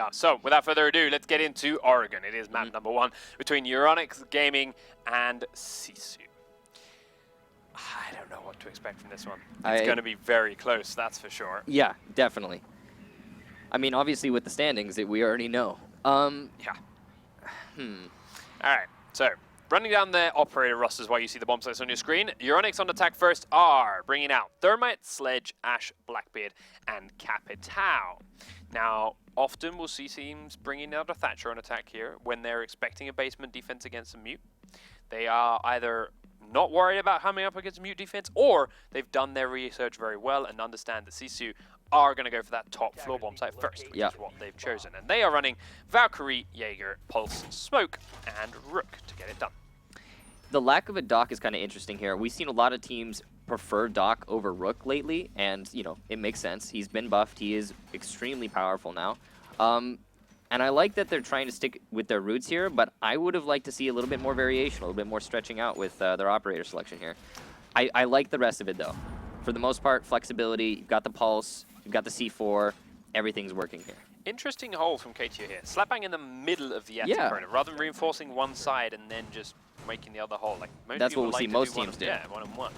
are. So, without further ado, let's get into Oregon. It is map number 1 between Euronics Gaming and GiFu. I don't know what to expect from this one. It's going to be very close, that's for sure. Yeah, definitely. I mean, obviously with the standings, we already know. Yeah. Alright, so running down the operator rosters while you see the bomb sites on your screen. Euronics on attack first are bringing out Thermite, Sledge, Ash, Blackbeard, and Capitao. Now, often we'll see teams bringing out a Thatcher on attack here when they're expecting a basement defense against a Mute. They are either not worried about coming up against a Mute defense, or they've done their research very well and understand that GiFu are going to go for that top floor bomb site first, which is what they've chosen. And they are running Valkyrie, Jaeger, Pulse, Smoke, and Rook to get it done. The lack of a Doc is kind of interesting here. We've seen a lot of teams prefer Doc over Rook lately, and, you know, it makes sense. He's been buffed. He is extremely powerful now. And I like that they're trying to stick with their roots here, but I would have liked to see a little bit more variation, a little bit more stretching out with their operator selection here. I like the rest of it, though. For the most part, flexibility, you've got the Pulse, you've got the C4, everything's working here. Interesting hole from KTO here. Slap bang in the middle of the attic corner, rather than reinforcing one side and then just making the other hole. Like that's what we see most teams do. Yeah, 1-on-1.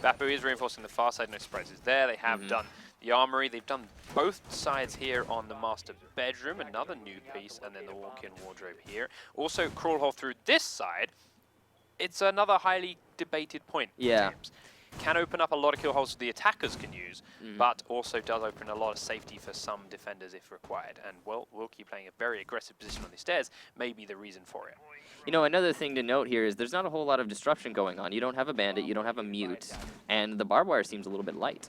Vapu is reinforcing the far side, no surprises there. They have done the armory. They've done both sides here on the master bedroom, another new piece, and then the walk-in wardrobe here. Also, crawl hole through this side. It's another highly debated point for teams. Can open up a lot of kill holes the attackers can use, but also does open a lot of safety for some defenders if required. And, well, Wilkie playing a very aggressive position on the stairs may be the reason for it. You know, another thing to note here is there's not a whole lot of disruption going on. You don't have a bandit, you don't have a mute, and the barbed wire seems a little bit light.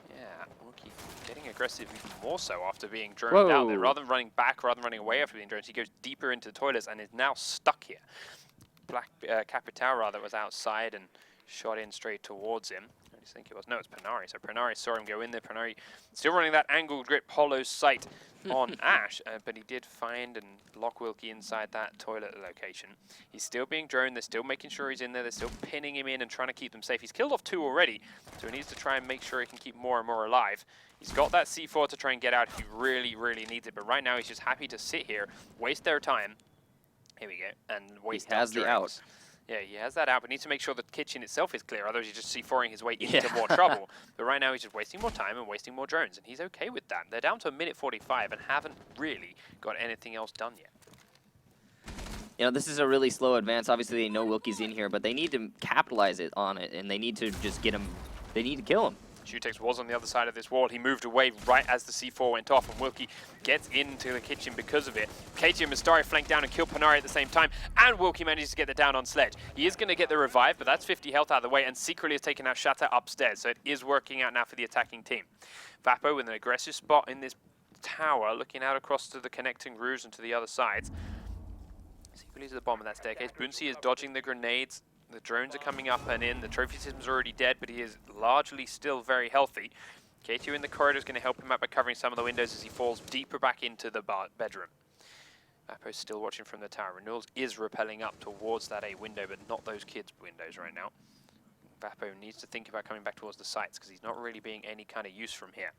Yeah, Wilkie getting aggressive even more so after being droned out there. Rather than running back, rather than running away after being droned, he goes deeper into the toilets and is now stuck here. Capitao, rather, was outside and shot in straight towards him. I just think it was. No, it's Pranari. So Pranari saw him go in there. Pranari still running that angled grip hollow sight on Ash, but he did find and lock Wilkie inside that toilet location. He's still being droned. They're still making sure he's in there. They're still pinning him in and trying to keep them safe. He's killed off 2 already, so he needs to try and make sure he can keep more and more alive. He's got that C4 to try and get out if he really, really needs it, but right now he's just happy to sit here, waste their time. Here we go, and waste. He has the out. Yeah, he has that out, but needs to make sure the kitchen itself is clear, otherwise he's just C4ing his way into more trouble. But right now he's just wasting more time and wasting more drones, and he's okay with that. They're down to 1:45 and haven't really got anything else done yet. You know, this is a really slow advance. Obviously they know Wilkie's in here, but they need to capitalize on it, and they need to just get him, they need to kill him. Shutex was on the other side of this wall. He moved away right as the C4 went off, and Wilkie gets into the kitchen because of it. KT and Mistari flank down and kill Pranari at the same time, and Wilkie manages to get the down on Sledge. He is going to get the revive, but that's 50 health out of the way, and secretly has taken out Shatter upstairs, so it is working out now for the attacking team. Vapo with an aggressive spot in this tower, looking out across to the connecting roofs and to the other sides. Secretly to the bottom of that staircase. Boonsey is dodging the grenades. The drones are coming up and in. The trophy system's already dead, but he is largely still very healthy. K2 in the corridor is going to help him out by covering some of the windows as he falls deeper back into the bedroom. Vapo's still watching from the tower. Renewals is rappelling up towards that A window, but not those kids' windows right now. Vapo needs to think about coming back towards the sites because he's not really being any kind of use from here.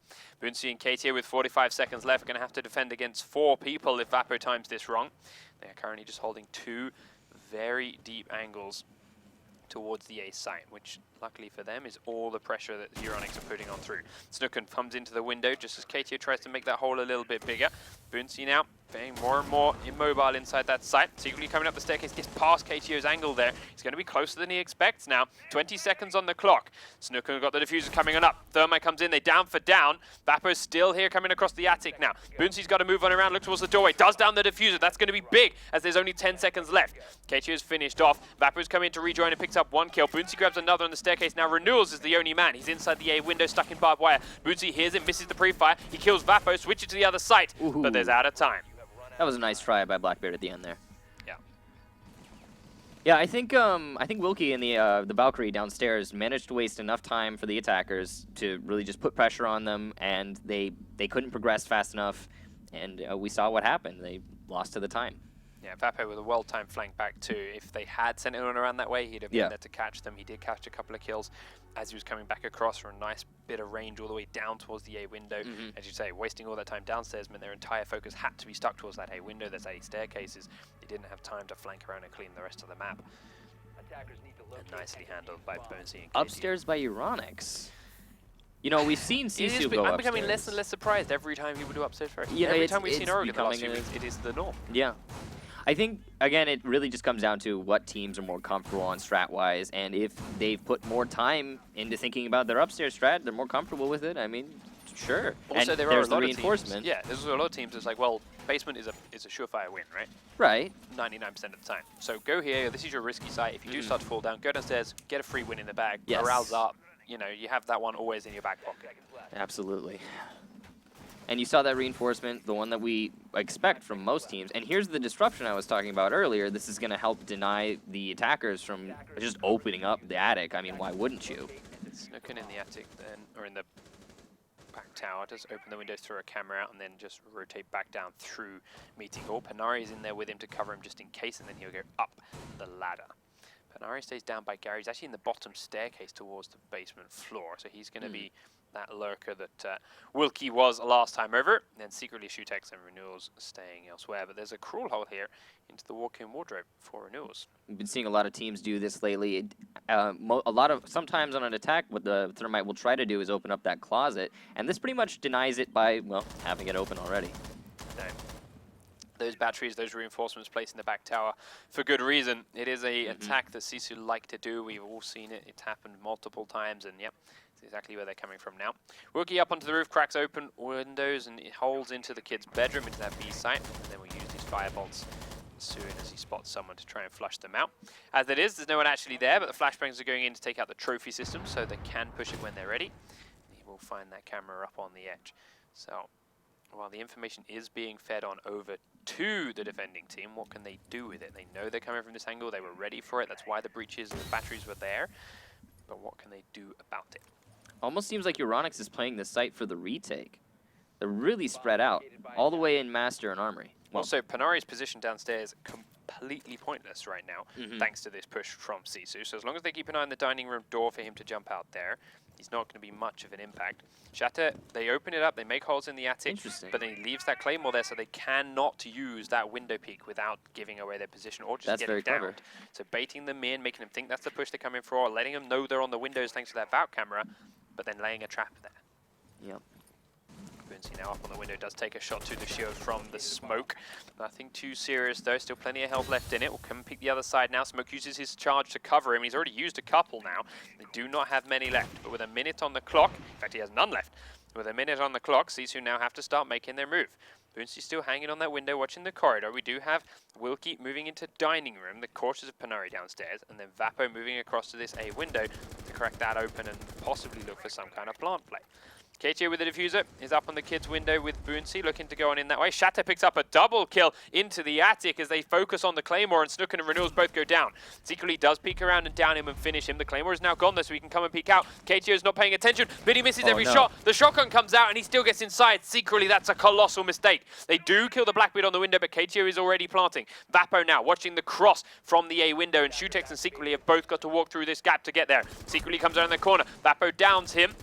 Boonsey and KT with 45 seconds left are going to have to defend against 4 people if Vapo times this wrong. They are currently just holding 2 very deep angles towards the A site, which luckily for them is all the pressure that Euronics are putting on through. Snooken comes into the window just as KTO tries to make that hole a little bit bigger. Boonsey now being more and more immobile inside that site. Secretly coming up the staircase, gets past KTO's angle there. He's going to be closer than he expects now. 20 seconds on the clock. Snooken got the diffuser coming on up. Thermite comes in, they down for down. Vapo's still here coming across the attic now. Boonsey's got to move on around, look towards the doorway. Does down the diffuser. That's going to be big as there's only 10 seconds left. KTO's finished off. Vapo's coming in to rejoin and picks up 1 kill. Boonsey grabs another on the staircase. Now Renewals is the only man. He's inside the A window, stuck in barbed wire. Boonsey hears it, misses the pre-fire. He kills Vapo, switches to the other site, but there's out of time. That was a nice try by Blackbeard at the end there. Yeah. Yeah, I think Wilkie and the Valkyrie downstairs managed to waste enough time for the attackers to really just put pressure on them, and they couldn't progress fast enough, and we saw what happened. They lost to the time. Yeah, Vapo with a well-timed flank back too. If they had sent anyone around that way, he'd have been there to catch them. He did catch a couple of kills as he was coming back across for a nice bit of range all the way down towards the A window. As you say, wasting all that time downstairs meant their entire focus had to be stuck towards that A window. There's A staircases. They didn't have time to flank around and clean the rest of the map. And nicely handled by Bonesy and KG. Upstairs by Euronics. You know, we've seen Sisu go I'm upstairs. becoming less and less surprised every time he would do upstairs first. Yeah, every time we've seen Oregon the last few weeks, it is the norm. Yeah. I think, again, it really just comes down to what teams are more comfortable on strat-wise, and if they've put more time into thinking about their upstairs strat, they're more comfortable with it. I mean, sure. Also, and there are a lot of reinforcement. teams. Yeah, there's a lot of teams that's like, well, basement is a surefire win, right? Right. 99% of the time. So go here. This is your risky site. If you do start to fall down, go downstairs, get a free win in the bag. Yes. Morale's up. You know, you have that one always in your back pocket. Absolutely. And you saw that reinforcement, the one that we expect from most teams. And here's the disruption I was talking about earlier. This is going to help deny the attackers from just opening up the attic. I mean, why wouldn't you? Snooking in the attic then, or in the back tower, just open the windows, throw a camera out, and then just rotate back down through meeting all. Panari's in there with him to cover him just in case, and then he'll go up the ladder. Panari stays down by Gary. He's actually in the bottom staircase towards the basement floor, so he's going to be that lurker that Wilkie was last time over. And then secretly Shutex and Renewals staying elsewhere. But there's a crawl hole here into the walk-in wardrobe for Renewals. We've been seeing a lot of teams do this lately. Sometimes on an attack, what the Thermite will try to do is open up that closet, and this pretty much denies it by, well, having it open already. No. Those batteries, those reinforcements placed in the back tower for good reason. It is a attack that Sisu like to do. We've all seen it. It's happened multiple times, and yep, it's exactly where they're coming from now. Wilkie up onto the roof, cracks open windows, and it holds into the kid's bedroom, into that B site, and then we'll use these firebolts as soon as he spots someone to try and flush them out. As it is, there's no one actually there, but the flashbangs are going in to take out the trophy system, so they can push it when they're ready. He will find that camera up on the edge. So, while the information is being fed on over to the defending team, what can they do with it? They know they're coming from this angle, they were ready for it, that's why the breaches and the batteries were there, but what can they do about it? Almost seems like Euronics is playing the site for the retake. They're really spread out, all the way in Master and Armory. Well, also, Panari's position downstairs completely pointless right now, thanks to this push from Sisu. So as long as they keep an eye on the dining room door for him to jump out there, he's not going to be much of an impact. Shatter, they open it up, they make holes in the attic, but then he leaves that Claymore there so they cannot use that window peek without giving away their position or just getting downed. So baiting them in, making them think that's the push they're coming for, or letting them know they're on the windows thanks to that Vault camera, but then laying a trap there. Yep. Boonsy now up on the window, does take a shot to the shield from the smoke. Nothing too serious though, still plenty of health left in it. We'll come and pick the other side now. Smoke uses his charge to cover him. He's already used a couple now. They do not have many left, but with a minute on the clock, in fact he has none left. With a minute on the clock, Sisu now have to start making their move. Boonsy's still hanging on that window, watching the corridor. We do have Wilkie moving into dining room, the cautious of Panari downstairs, and then Vapo moving across to this A window to crack that open and possibly look for some kind of plant play. KTO with the diffuser is up on the kid's window with Boonsy looking to go on in that way. Shatter picks up a double kill into the attic as they focus on the Claymore, and Snook and Renewals both go down. Secretly does peek around and down him and finish him. The Claymore is now gone though, so he can come and peek out. KTO is not paying attention, but he misses every shot. The shotgun comes out and he still gets inside. Secretly, that's a colossal mistake. They do kill the Blackbeard on the window, but KTO is already planting. Vapo now watching the cross from the A window, and Shutex and Secretly have both got to walk through this gap to get there. Secretly comes around the corner. Vapo downs him.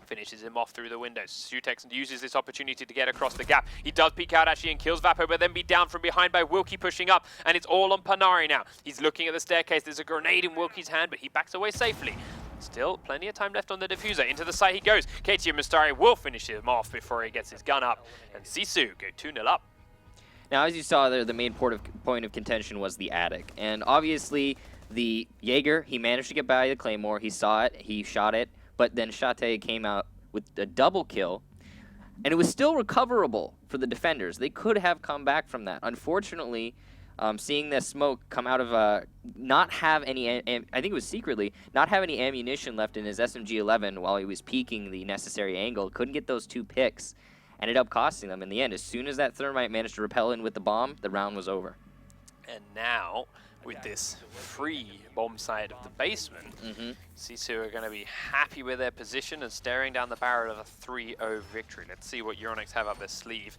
Finishes him off through the windows. Shutex uses this opportunity to get across the gap. He does peek out actually and kills Vapo, but then be down from behind by Wilkie pushing up, and it's all on Panari now. He's looking at the staircase. There's a grenade in Wilkie's hand, but he backs away safely. Still plenty of time left on the diffuser. Into the site he goes. KT and Mustari will finish him off before he gets his gun up, and Sisu go 2-0 up. Now, as you saw there, the main point of contention was the attic, and obviously the Jaeger, he managed to get by the Claymore. He saw it, he shot it, but then Shate came out with a double kill, and it was still recoverable for the defenders. They could have come back from that. Unfortunately, seeing the smoke come out of not have any, I think it was secretly, not have any ammunition left in his SMG-11 while he was peeking the necessary angle, couldn't get those 2 picks, ended up costing them in the end. As soon as that Thermite managed to repel in with the bomb, the round was over. And now, with this free bomb side of the basement, Sisu are going to be happy with their position and staring down the barrel of a 3-0 victory. Let's see what Euronics have up their sleeve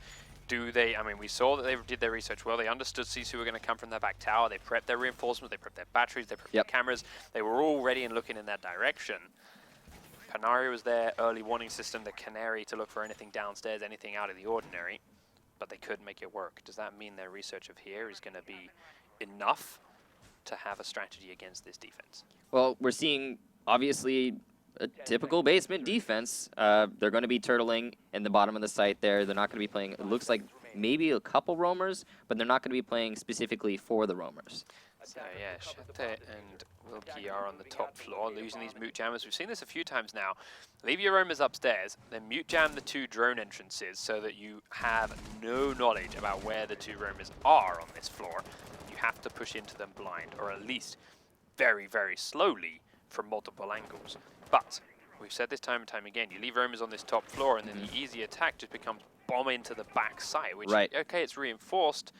Do they, I mean, we saw that they did their research well. They understood Sisu were going to come from their back tower. They prepped their reinforcements, they prepped their batteries, they prepped their cameras. They were all ready and looking in that direction. Panari was their early warning system, the canary to look for anything downstairs, anything out of the ordinary, but they couldn't make it work. Does that mean their research of here is going to be enough to have a strategy against this defense? Well, we're seeing, obviously, a typical basement defense. They're going to be turtling in the bottom of the site there. They're not going to be playing, it looks like maybe a couple roamers, but they're not going to be playing specifically for the roamers. So yeah, Shete and Wilkie are on the top floor, using these mute jammers. We've seen this a few times now. Leave your roamers upstairs, then mute jam the 2 drone entrances so that you have no knowledge about where the 2 roamers are on this floor. You have to push into them blind, or at least very, very slowly from multiple angles. But we've said this time and time again, you leave roamers on this top floor and then the easy attack just becomes bomb into the back side, which, okay, it's reinforced,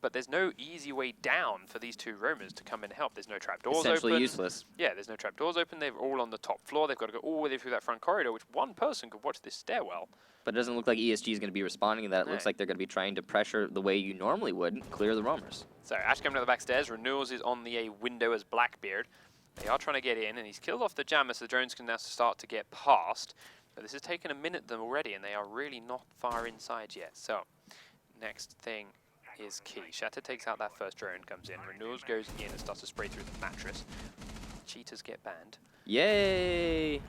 but there's no easy way down for these 2 roamers to come and help. There's no trapdoors open. Essentially useless. Yeah, there's no trapdoors open. They're all on the top floor. They've got to go all the way through that front corridor, which one person could watch this stairwell. But it doesn't look like ESG is going to be responding to that. It looks like they're going to be trying to pressure the way you normally would, clear the roamers. So Ash coming to the back stairs. Renewals is on the A window as Blackbeard. They are trying to get in, and he's killed off the jammer, so the drones can now start to get past. But this has taken a minute them already, and they are really not far inside yet. So next thing is key. Shatter takes out that first drone, comes in. Renewals goes in and starts to spray through the mattress. Cheaters get banned. Yay!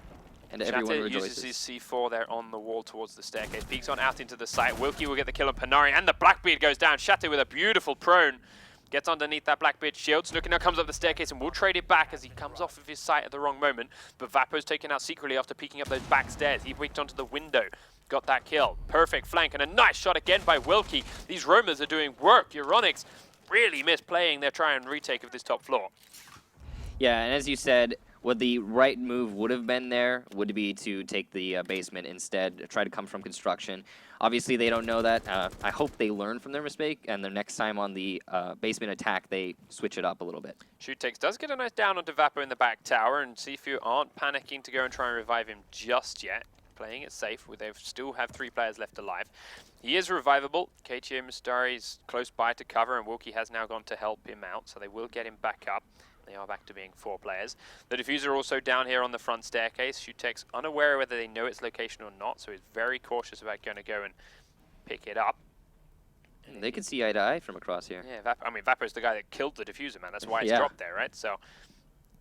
And everyone Shatter rejoices. uses his C4 there on the wall towards the staircase. Peeks on out into the site. Wilkie will get the kill on Panari, and the Blackbeard goes down. Shatter with a beautiful prone. Gets underneath that Blackbeard shield. Looking now comes up the staircase and will trade it back as he comes off of his sight at the wrong moment. But Vapo's taken out secretly after peeking up those back stairs. He peeked onto the window. Got that kill. Perfect flank and a nice shot again by Wilkie. These roamers are doing work. Euronics really misplaying their try and retake of this top floor. Yeah, and as you said, what the right move would have been there would be to take the basement instead, try to come from construction. Obviously, they don't know that. I hope they learn from their mistake, and the next time on the basement attack, they switch it up a little bit. Shoot takes does get a nice down onto Vapo in the back tower, and GiFu aren't panicking to go and try and revive him just yet. Playing it safe, they still have 3 players left alive. He is revivable. KTO Mustari's close by to cover, and Wilkie has now gone to help him out, so they will get him back up. They are back to being 4 players. The diffuser also down here on the front staircase. Shutek's unaware whether they know its location or not, so he's very cautious about going to go and pick it up. And they can see eye to eye from across here. Yeah, I mean, Vapo's the guy that killed the diffuser, man. That's why it's dropped there, right? So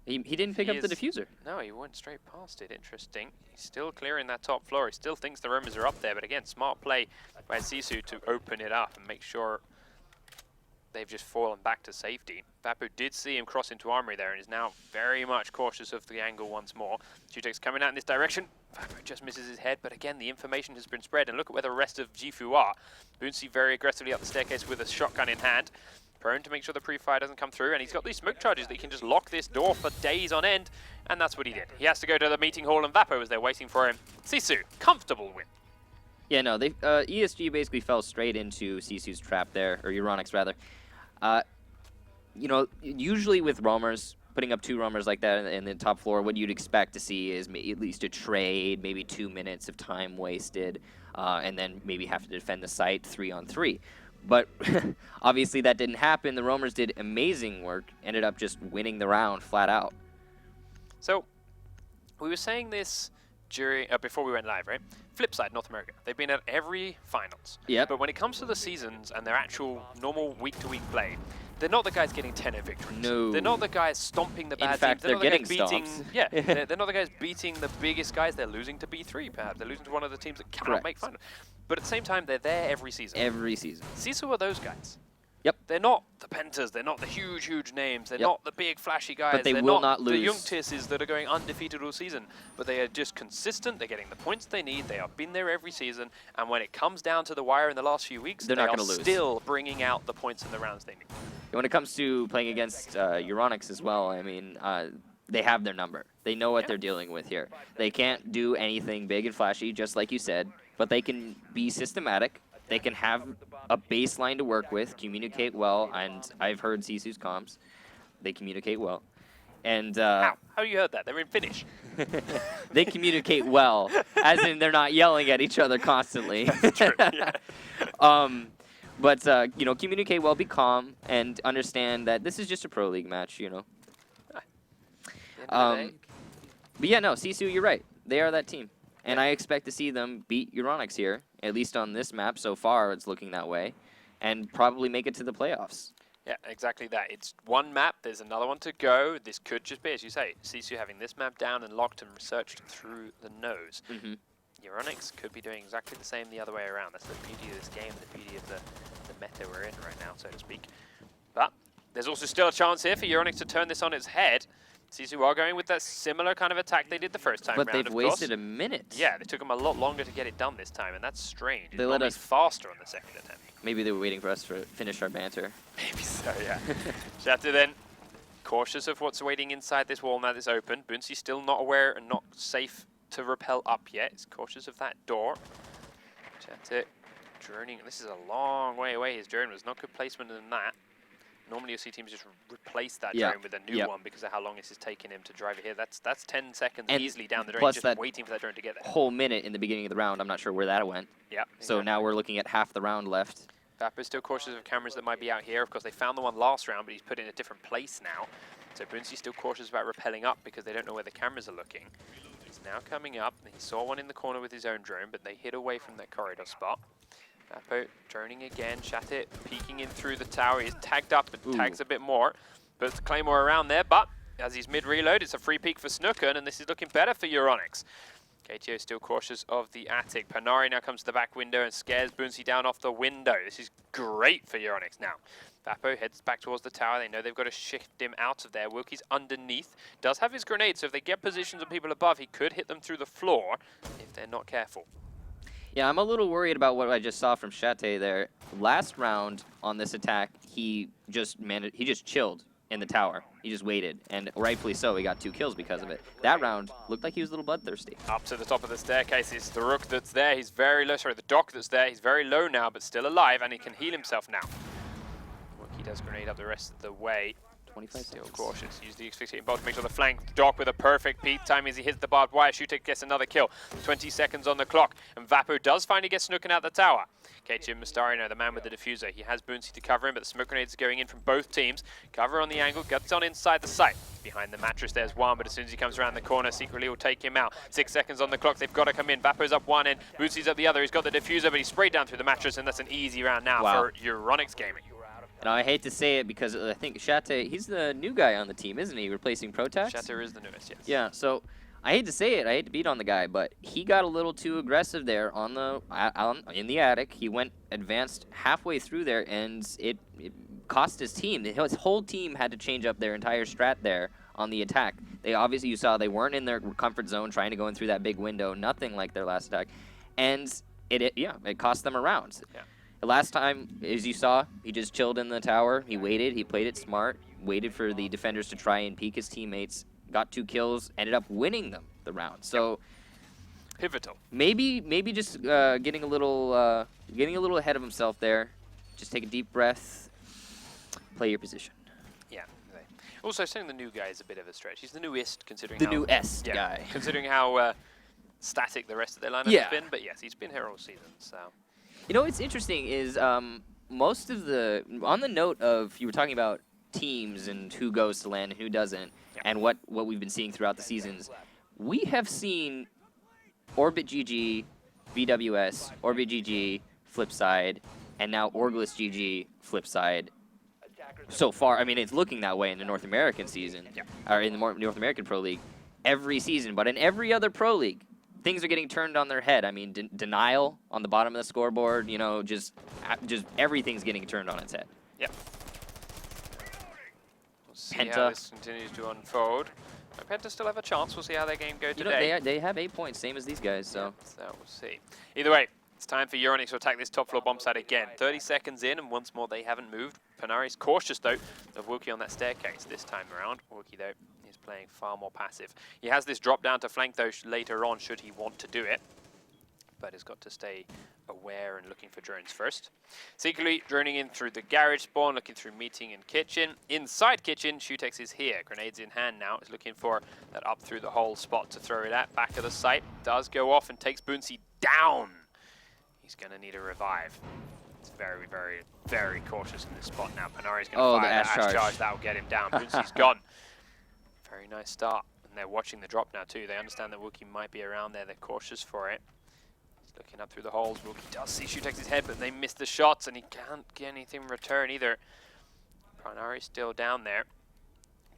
he didn't pick up the diffuser. No, he went straight past it. Interesting. He's still clearing that top floor. He still thinks the roamers are up there, but again, smart play by Sisu to open it up and make sure they've just fallen back to safety. Vapo did see him cross into armory there and is now very much cautious of the angle once more. Shutek's coming out in this direction. Vapo just misses his head, but again, the information has been spread, and look at where the rest of GiFu are. Boonsey very aggressively up the staircase with a shotgun in hand, prone to make sure the pre-fire doesn't come through, and he's got these smoke charges that he can just lock this door for days on end, and that's what he did. He has to go to the meeting hall, and Vapo is there waiting for him. Sisu, comfortable win. Yeah, no, they ESG basically fell straight into Sisu's trap there, or Euronics rather. You know, usually with roamers, putting up 2 roamers like that in the top floor, what you'd expect to see is at least a trade, maybe 2 minutes of time wasted, and then maybe have to defend the site 3-on-3. But obviously that didn't happen. The roamers did amazing work, ended up just winning the round flat out. So, we were saying this during before we went live, right? Flip side, North America. They've been at every finals. Yep. But when it comes to the seasons and their actual normal week-to-week play, they're not the guys getting 10-0 victories. No. They're not the guys stomping the bad In fact, teams. They're they're not the getting guys beating, stomps. yeah, they're not the guys beating the biggest guys. They're losing to B3, perhaps. They're losing to one of the teams that cannot make finals. But at the same time, they're there every season. Every season. Sisu are those guys. Yep. They're not the Pentas. They're not the huge names. They're not the big flashy guys. But they're will not lose. The Youngtisses that are going undefeated all season. But they are just consistent. They're getting the points they need. They have been there every season. And when it comes down to the wire in the last few weeks, they're not going to lose. Still bringing out the points in the rounds they need. When it comes to playing against Euronics as well, I mean, they have their number. They know what they're dealing with here. They can't do anything big and flashy, just like you said, but they can be systematic. They can have a baseline to work with, communicate well, and I've heard Sisu's comms. They communicate well. And How you heard that? They're in Finnish. they communicate well, as in they're not yelling at each other constantly. That's true, yeah. But you know, communicate well, be calm, and understand that this is just a pro league match. You know. But yeah, no, Sisu, you're right. They are that team, and I expect to see them beat Euronics here. At least on this map so far, it's looking that way, and probably make it to the playoffs. Yeah, exactly that. It's one map, there's another one to go. This could just be, as you say, Sisu having this map down and locked and researched through the nose. Euronics could be doing exactly the same the other way around. That's the beauty of this game, the beauty of the meta we're in right now, so to speak. But there's also still a chance here for Euronics to turn this on its head. Sisu are going with that similar kind of attack they did the first time round, But they've wasted a minute. Yeah, they took them a lot longer to get it done this time, and that's strange. They let us faster on the second attempt. Maybe they were waiting for us to finish our banter. Maybe so, yeah. Shatter then, cautious of what's waiting inside this wall now that's open. Boonsi still not aware and not safe to rappel up yet. He's cautious of that door. Shatter droning. This is a long way away. His drone was not good placement in that. Normally you'll see teams just replace that drone with a new one because of how long this is taking him to drive it here. That's 10 seconds and easily down the drone, just waiting for that drone to get there. Whole minute in the beginning of the round, I'm not sure where that went. Yeah. So now we're looking at half the round left. Vapper's still cautious of cameras that might be out here. Of course, they found the one last round, but he's put it in a different place now. So Boonsi's still cautious about rappelling up because they don't know where the cameras are looking. He's now coming up. He saw one in the corner with his own drone, but they hid away from that corridor spot. Vapo droning again, Shatter peeking in through the tower. He's tagged up and tags a bit more. But the Claymore around there, but as he's mid-reload, it's a free peek for Snooken, and this is looking better for Euronics. KTO still cautious of the attic. Panari now comes to the back window and scares Boonsi down off the window. This is great for Euronics now. Vapo heads back towards the tower. They know they've got to shift him out of there. Wilkie's underneath. Does have his grenade, so if they get positions on people above, he could hit them through the floor if they're not careful. Yeah, I'm a little worried about what I just saw from Shate there. Last round on this attack, he just chilled in the tower. He just waited, and rightfully so. He got 2 kills because of it. That round looked like he was a little bloodthirsty. Up to the top of the staircase is the Rook that's there. He's very low. Sorry, the Doc that's there. He's very low now, but still alive, and he can heal himself now. He does grenade up the rest of the way. 25 Still seconds. cautious. Use the asphyxiating bolt to make sure the flank. Doc with a perfect peak time as he hits the barbed wire. Shooter gets another kill. 20 seconds on the clock. And Vapo does finally get snooken out the tower. KTM Mustari now, the man with the diffuser. He has Boonsi to cover him, but the smoke grenades are going in from both teams. Cover on the angle, gets on inside the site. Behind the mattress, there's one, but as soon as he comes around the corner, secretly will take him out. 6 seconds on the clock. They've got to come in. Vapo's up one end, Boonsi's up the other. He's got the diffuser, but he's sprayed down through the mattress, and that's an easy round now for Euronics Gaming. Now, I hate to say it because I think Shate, he's the new guy on the team, isn't he? Replacing Protax? Shatter is the newest, yes. Yeah, so I hate to say it. I hate to beat on the guy, but he got a little too aggressive there on the in the attic. He went advanced halfway through there, and it cost his team. His whole team had to change up their entire strat there on the attack. They obviously, you saw, they weren't in their comfort zone trying to go in through that big window. Nothing like their last attack. And it cost them a round. Yeah. The last time, as you saw, he just chilled in the tower. He waited. He played it smart. Waited for the defenders to try and peek his teammates. Got 2 kills. Ended up winning them the round. So pivotal. Maybe just getting a little ahead of himself there. Just take a deep breath. Play your position. Yeah. Also, saying the new guy is a bit of a stretch. He's the newest, considering the newest guy. Considering how static the rest of their lineup has been. But yes, he's been here all season. So. You know what's interesting is most of the, on the note of, you were talking about teams and who goes to LAN and who doesn't, and what we've been seeing throughout the seasons, we have seen Orbit GG, VWS, Orbit GG, Flipside, and now Orgless GG, Flipside. So far, I mean, it's looking that way in the North American season, or in the North American Pro League, every season. But in every other Pro League, things are getting turned on their head. I mean, denial on the bottom of the scoreboard, you know, just everything's getting turned on its head. Yep. We'll see how this continues to unfold. Penta still have a chance. We'll see how their game go today. You know, they have 8 points, same as these guys, so. So we'll see. Either way, it's time for Euronics to attack this top floor bomb site again. 30 seconds in, and once more they haven't moved. Panari's cautious, though, of Wilkie on that staircase this time around. Wilkie, though, is playing far more passive. He has this drop down to flank, though, later on, should he want to do it. But has got to stay aware and looking for drones first. Secretly droning in through the garage spawn, looking through meeting and kitchen. Inside kitchen, Shutex is here. Grenades in hand now. Is looking for that up through the hole spot to throw it at. Back of the site. Does go off and takes Boonsi down. He's going to need a revive. It's very, very, very cautious in this spot now. Panari's going to fire that Ash charge. That will get him down. Boonsy's gone. Very nice start. And they're watching the drop now too. They understand that Wookie might be around there. They're cautious for it. He's looking up through the holes. Wookie does see Shoot his head, but they miss the shots and he can't get anything in return either. Panari's still down there.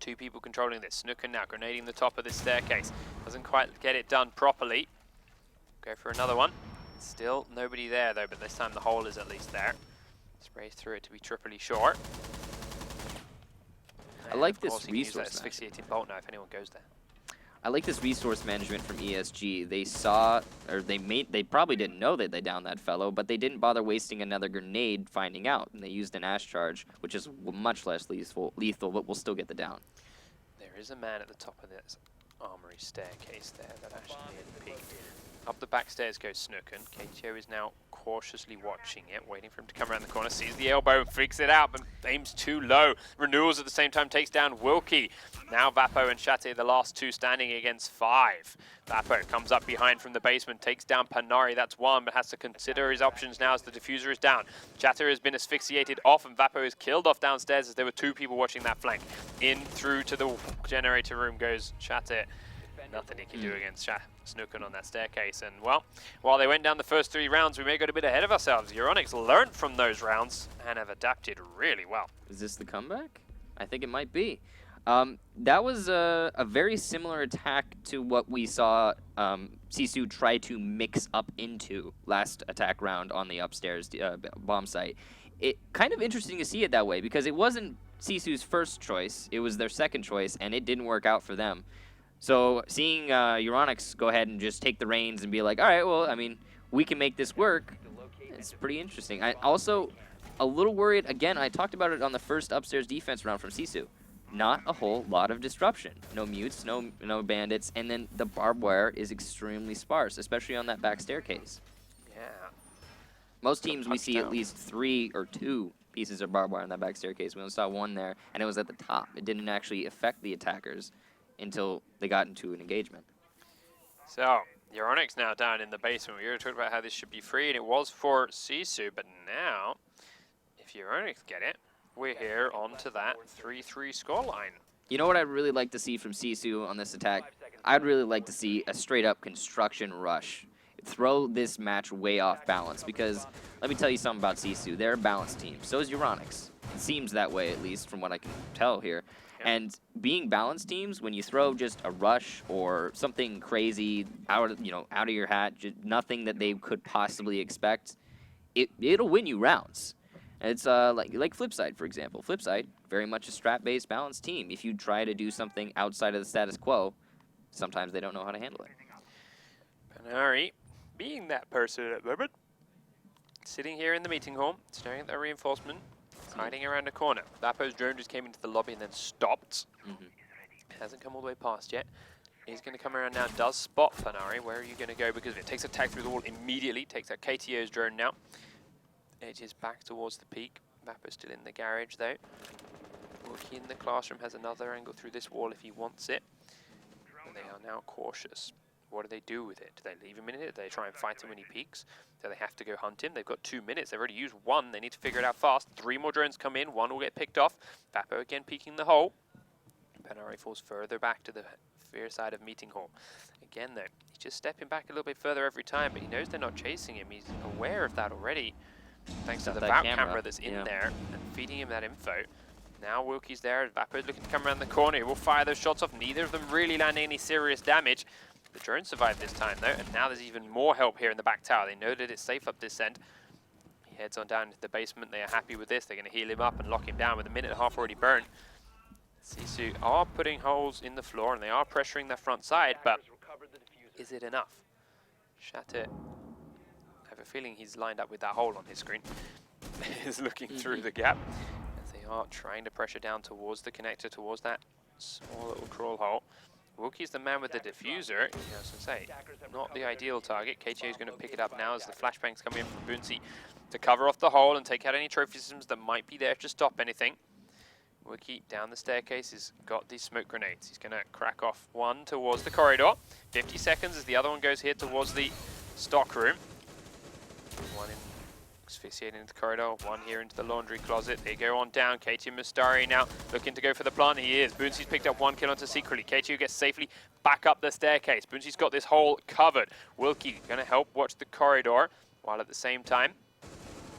Two people controlling this. Snooker now grenading the top of this staircase. Doesn't quite get it done properly. Go for another one. Still nobody there though, but this time the hole is at least there. Sprays through it to be triply sure. I like this resource asphyxiating bolt now if anyone goes there. I like this resource management from ESG. They saw, or they probably didn't know that they downed that fellow, but they didn't bother wasting another grenade finding out. And they used an Ash charge, which is much less lethal, but will still get the down. There is a man at the top of this armory staircase there that actually near the peak. Up the back stairs goes Snooken. KTO is now cautiously watching it, waiting for him to come around the corner, sees the elbow, freaks it out, but aims too low. Renewals at the same time takes down Wilkie. Now Vapo and Shate, the last two standing against 5. Vapo comes up behind from the basement, takes down Panari, that's 1, but has to consider his options now as the diffuser is down. Chatter has been asphyxiated off and Vapo is killed off downstairs as there were 2 people watching that flank. In through to the generator room goes Chatter. Nothing he can do against Snooken on that staircase. And, well, while they went down the first 3 rounds, we may got a bit ahead of ourselves. Euronics learned from those rounds and have adapted really well. Is this the comeback? I think it might be. That was a very similar attack to what we saw Sisu try to mix up into last attack round on the upstairs bomb site. It kind of interesting to see it that way because it wasn't Sisu's first choice. It was their second choice, and it didn't work out for them. So seeing Euronics go ahead and just take the reins and be like, all right, well, I mean, we can make this work, it's pretty interesting. I also a little worried, again, I talked about it on the first upstairs defense round from Sisu. Not a whole lot of disruption. No mutes, no bandits, and then the barbed wire is extremely sparse, especially on that back staircase. Yeah. Most teams we see at least 3 or 2 pieces of barbed wire on that back staircase. We only saw 1 there, and it was at the top. It didn't actually affect the attackers until they got into an engagement. So, Euronics now down in the basement. We already talked about how this should be free, and it was for Sisu, but now, if Euronics get it, we're here onto that 3-3 scoreline. You know what I'd really like to see from Sisu on this attack? I'd really like to see a straight-up construction rush. Throw this match way off balance, because let me tell you something about Sisu. They're a balanced team. So is Euronics. It seems that way, at least, from what I can tell here. And being balanced teams, when you throw just a rush or something crazy out of your hat, just nothing that they could possibly expect, it'll win you rounds. And it's like Flipside, for example. Flipside, very much a strat-based balanced team. If you try to do something outside of the status quo, sometimes they don't know how to handle it. Panari, being that person at the moment, sitting here in the meeting hall, staring at their reinforcement, hiding around a corner. Vapo's drone just came into the lobby and then stopped. Hasn't come all the way past yet. He's going to come around now, does spot Panari. Where are you going to go because of it? Takes a tag through the wall immediately, takes out KTO's drone now. Edges back towards the peak. Vapo's still in the garage though. Wookie in the classroom has another angle through this wall if he wants it. But they are now cautious. What do they do with it? Do they leave him in it? Do they try and fight him when he peeks? Do they have to go hunt him? They've got 2 minutes. They've already used 1. They need to figure it out fast. 3 more drones come in. 1 will get picked off. Vapo again peeking the hole. Panari falls further back to the rear side of meeting hall. Again though, he's just stepping back a little bit further every time, but he knows they're not chasing him. He's aware of that already, thanks to the VOW camera that's in there and feeding him that info. Now Wilkie's there. Vapo's looking to come around the corner. He will fire those shots off. Neither of them really landing any serious damage. The drone survived this time though, and now there's even more help here in the back tower. They know that it's safe up this end. He heads on down into the basement. They are happy with this. They're going to heal him up and lock him down with 1.5 minutes already burned. Sisu are putting holes in the floor and they are pressuring their front side, but is it enough? Shatter, I have a feeling he's lined up with that hole on his screen. He's looking through the gap as they are trying to pressure down towards the connector, towards that small little crawl hole. Wookie's the man with the diffuser. I was going to say, not the ideal target. KTO is going to pick it up now as the flashbangs come in from Boonsy to cover off the hole and take out any trophy systems that might be there to stop anything. Wookie down the staircase has got these smoke grenades. He's going to crack off 1 towards the corridor. 50 seconds as the other one goes here towards the stock room. 1 in Asphyxiating into the corridor, one here into the laundry closet. They go on down. KT and Mustari now looking to go for the plant. He is. Boonsy's picked up one kill onto Secretly. KT gets safely back up the staircase. Boonsy's got this hole covered. Wilkie going to help watch the corridor, while at the same time,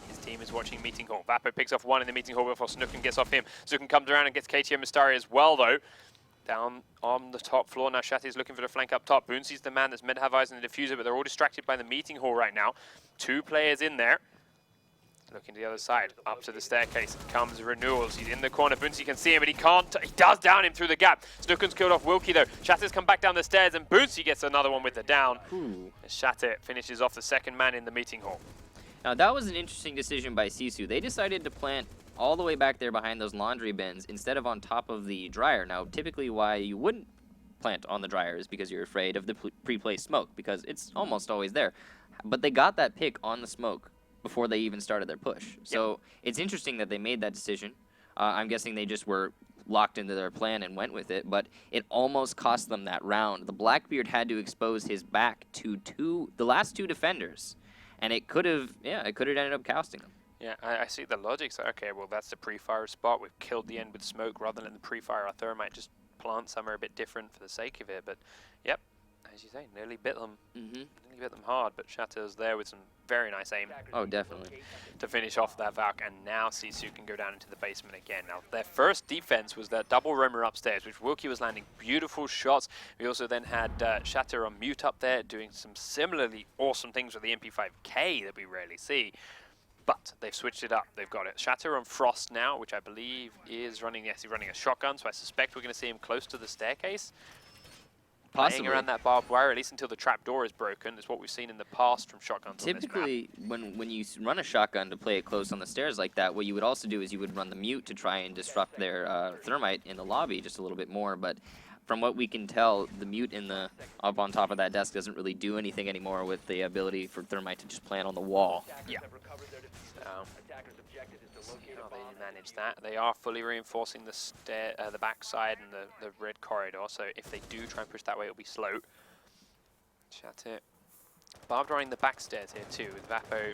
his team is watching Meeting Hall. Vapo picks off one in the Meeting Hall before Snooken gets off him. Snooken comes around and gets KT and Mustari as well, though. Down on the top floor now, Shatty's looking for the flank up top. Boonsy's the man that's meant to have eyes on the diffuser, but they're all distracted by the Meeting Hall right now. Two players in there. Looking to the other side, up to the staircase comes Renewals. He's in the corner. Boonsy can see him, but he can't. He does down him through the gap. Snooken's killed off Wilkie though. Shatter's come back down the stairs, and Boonsy gets another one with the down. As Shatter finishes off the second man in the Meeting Hall. Now that was an interesting decision by Sisu. They decided to plant all the way back there behind those laundry bins instead of on top of the dryer. Now typically why you wouldn't plant on the dryer is because you're afraid of the pre-placed smoke, because it's almost always there. But they got that pick on the smoke before they even started their push. So it's interesting that they made that decision. I'm guessing they just were locked into their plan and went with it, but it almost cost them that round. The Blackbeard had to expose his back to the last two defenders, and it could have ended up costing them. Yeah, I see the logic. So, okay, well, that's the pre-fire spot. We've killed the end with smoke rather than letting the pre-fire our thermite just plant somewhere a bit different for the sake of it. But, yep, as you say, nearly bit them. Nearly bit them hard, but Shatter's there with some very nice aim. Oh, definitely. To finish off that Valk, and now Sisu can go down into the basement again. Now, their first defense was that double roamer upstairs, which Wilkie was landing beautiful shots. We also then had Shatter on mute up there, doing some similarly awesome things with the MP5K that we rarely see. But they've switched it up. They've got it. Shatter on Frost now, which I believe is running, yes, he's running a shotgun, so I suspect we're going to see him close to the staircase. Possibly. Playing around that barbed wire, at least until the trap door is broken, is what we've seen in the past from shotguns. Typically, when you run a shotgun to play it close on the stairs like that, what you would also do is you would run the mute to try and disrupt their thermite in the lobby just a little bit more. But from what we can tell, the mute up on top of that desk doesn't really do anything anymore with the ability for thermite to just plant on the wall. Yeah. See how they manage that. They are fully reinforcing the backside and the red corridor, so if they do try and push that way, it'll be slow. Shatter. Barbed wiring the back stairs here too, with Vapo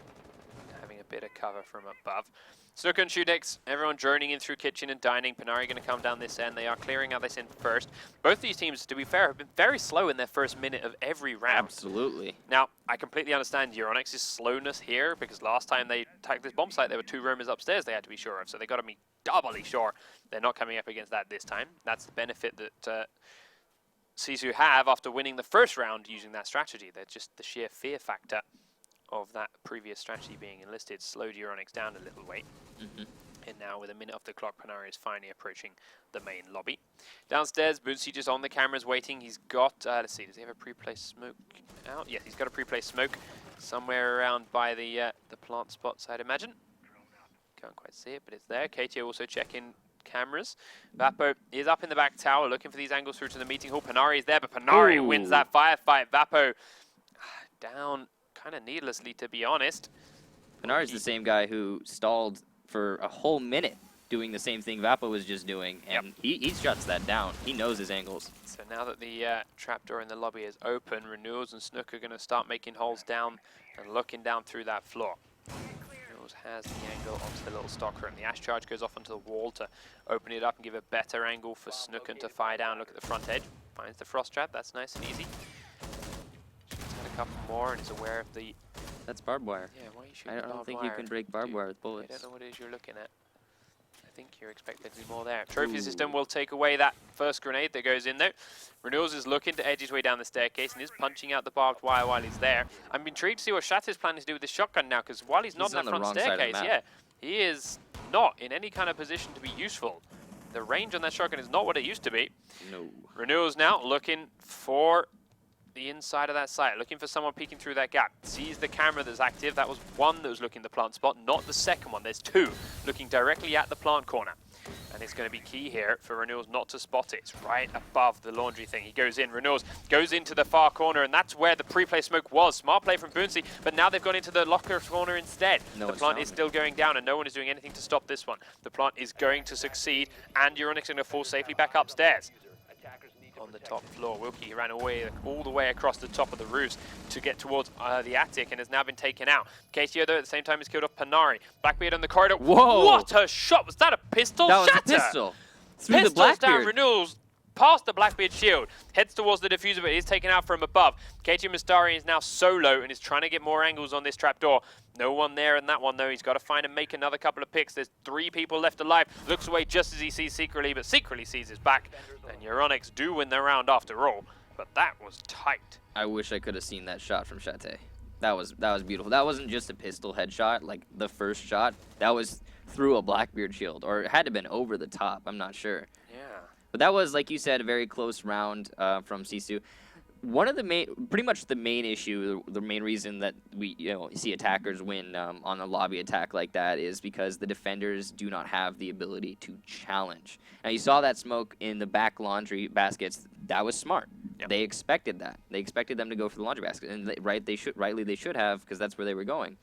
having a bit of cover from above. Snooker and Shudex, everyone droning in through kitchen and dining. Panari going to come down this end. They are clearing out this end first. Both these teams, to be fair, have been very slow in their first minute of every round. Absolutely. Now, I completely understand Euronics' slowness here, because last time they attacked this bomb site, there were two roamers upstairs they had to be sure of, so they got to be doubly sure they're not coming up against that this time. That's the benefit that Sisu have after winning the first round using that strategy. They're just the sheer fear factor of that previous strategy being enlisted slowed Euronics down a little way. And now with a minute off the clock, Panari is finally approaching the main lobby. Downstairs, Boonsy just on the cameras waiting. He's got, let's see, does he have a pre-placed smoke out? Yes, he's got a pre-placed smoke somewhere around by the plant spots, I'd imagine. Can't quite see it, but it's there. KTO also checking cameras. Vapo is up in the back tower looking for these angles through to the Meeting Hall. Panari is there, but Panari wins that firefight. Vapo down kind of needlessly, to be honest. Panari's the same guy who stalled for a whole minute doing the same thing Vapo was just doing, and he shuts that down. He knows his angles. So now that the trapdoor in the lobby is open, Renewals and Snook are going to start making holes down and looking down through that floor. Renewals has the angle onto the little stock room. The ash charge goes off onto the wall to open it up and give a better angle for Snooken to fire down. Look at the front edge. Finds the frost trap. That's nice and easy. She's had a couple more and is aware of the... That's barbed wire. Yeah, why are you shooting I don't think you can break barbed wire with bullets. I don't know what it is you're looking at. I think you're expected to be more there. Trophy system will take away that first grenade that goes in there. Renewals is looking to edge his way down the staircase and is punching out the barbed wire while he's there. I'm intrigued to see what Shatter's planning to do with this shotgun now, because while he's not in that front staircase, he is not in any kind of position to be useful. The range on that shotgun is not what it used to be. No. Renewals now looking for the inside of that site, looking for someone peeking through that gap. Sees the camera that's active. That was one that was looking at the plant spot, not the second one. There's two looking directly at the plant corner. And it's going to be key here for Renewals not to spot it. It's right above the laundry thing. He goes in. Renewals goes into the far corner, and that's where the pre-play smoke was. Smart play from Boonsy, but now they've gone into the locker corner instead. The plant is still going down, and no one is doing anything to stop this one. The plant is going to succeed, and Euronics are going to fall safely back upstairs. on the top floor. Wilkie ran away all the way across the top of the roofs to get towards the attic and has now been taken out. KTO, though, at the same time has killed off Panari. Blackbeard on the corridor. Whoa! What a shot! Was that a pistol? That was Shatter! a pistol. Through the Pistols down Blackbeard. Renewals. Past the Blackbeard shield, heads towards the diffuser, but is taken out from above. KT Mustari is now solo and is trying to get more angles on this trapdoor. No one there in that one, though. He's got to find and make another couple of picks. There's 3 people left alive. Looks away just as he sees secretly, but secretly sees his back. And Euronics do win the round after all, but that was tight. I wish I could have seen that shot from Chate. That was beautiful. That wasn't just a pistol headshot, like the first shot. That was through a Blackbeard shield, or it had to have been over the top. I'm not sure. Yeah. But that was, like you said, a very close round from Sisu. One of the pretty much the main issue, the main reason that we see attackers win on a lobby attack like that is because the defenders do not have the ability to challenge. Now you saw that smoke in the back laundry baskets. That was smart. Yep. They expected that. They expected them to go for the laundry basket, and rightly they should have, because that's where they were going.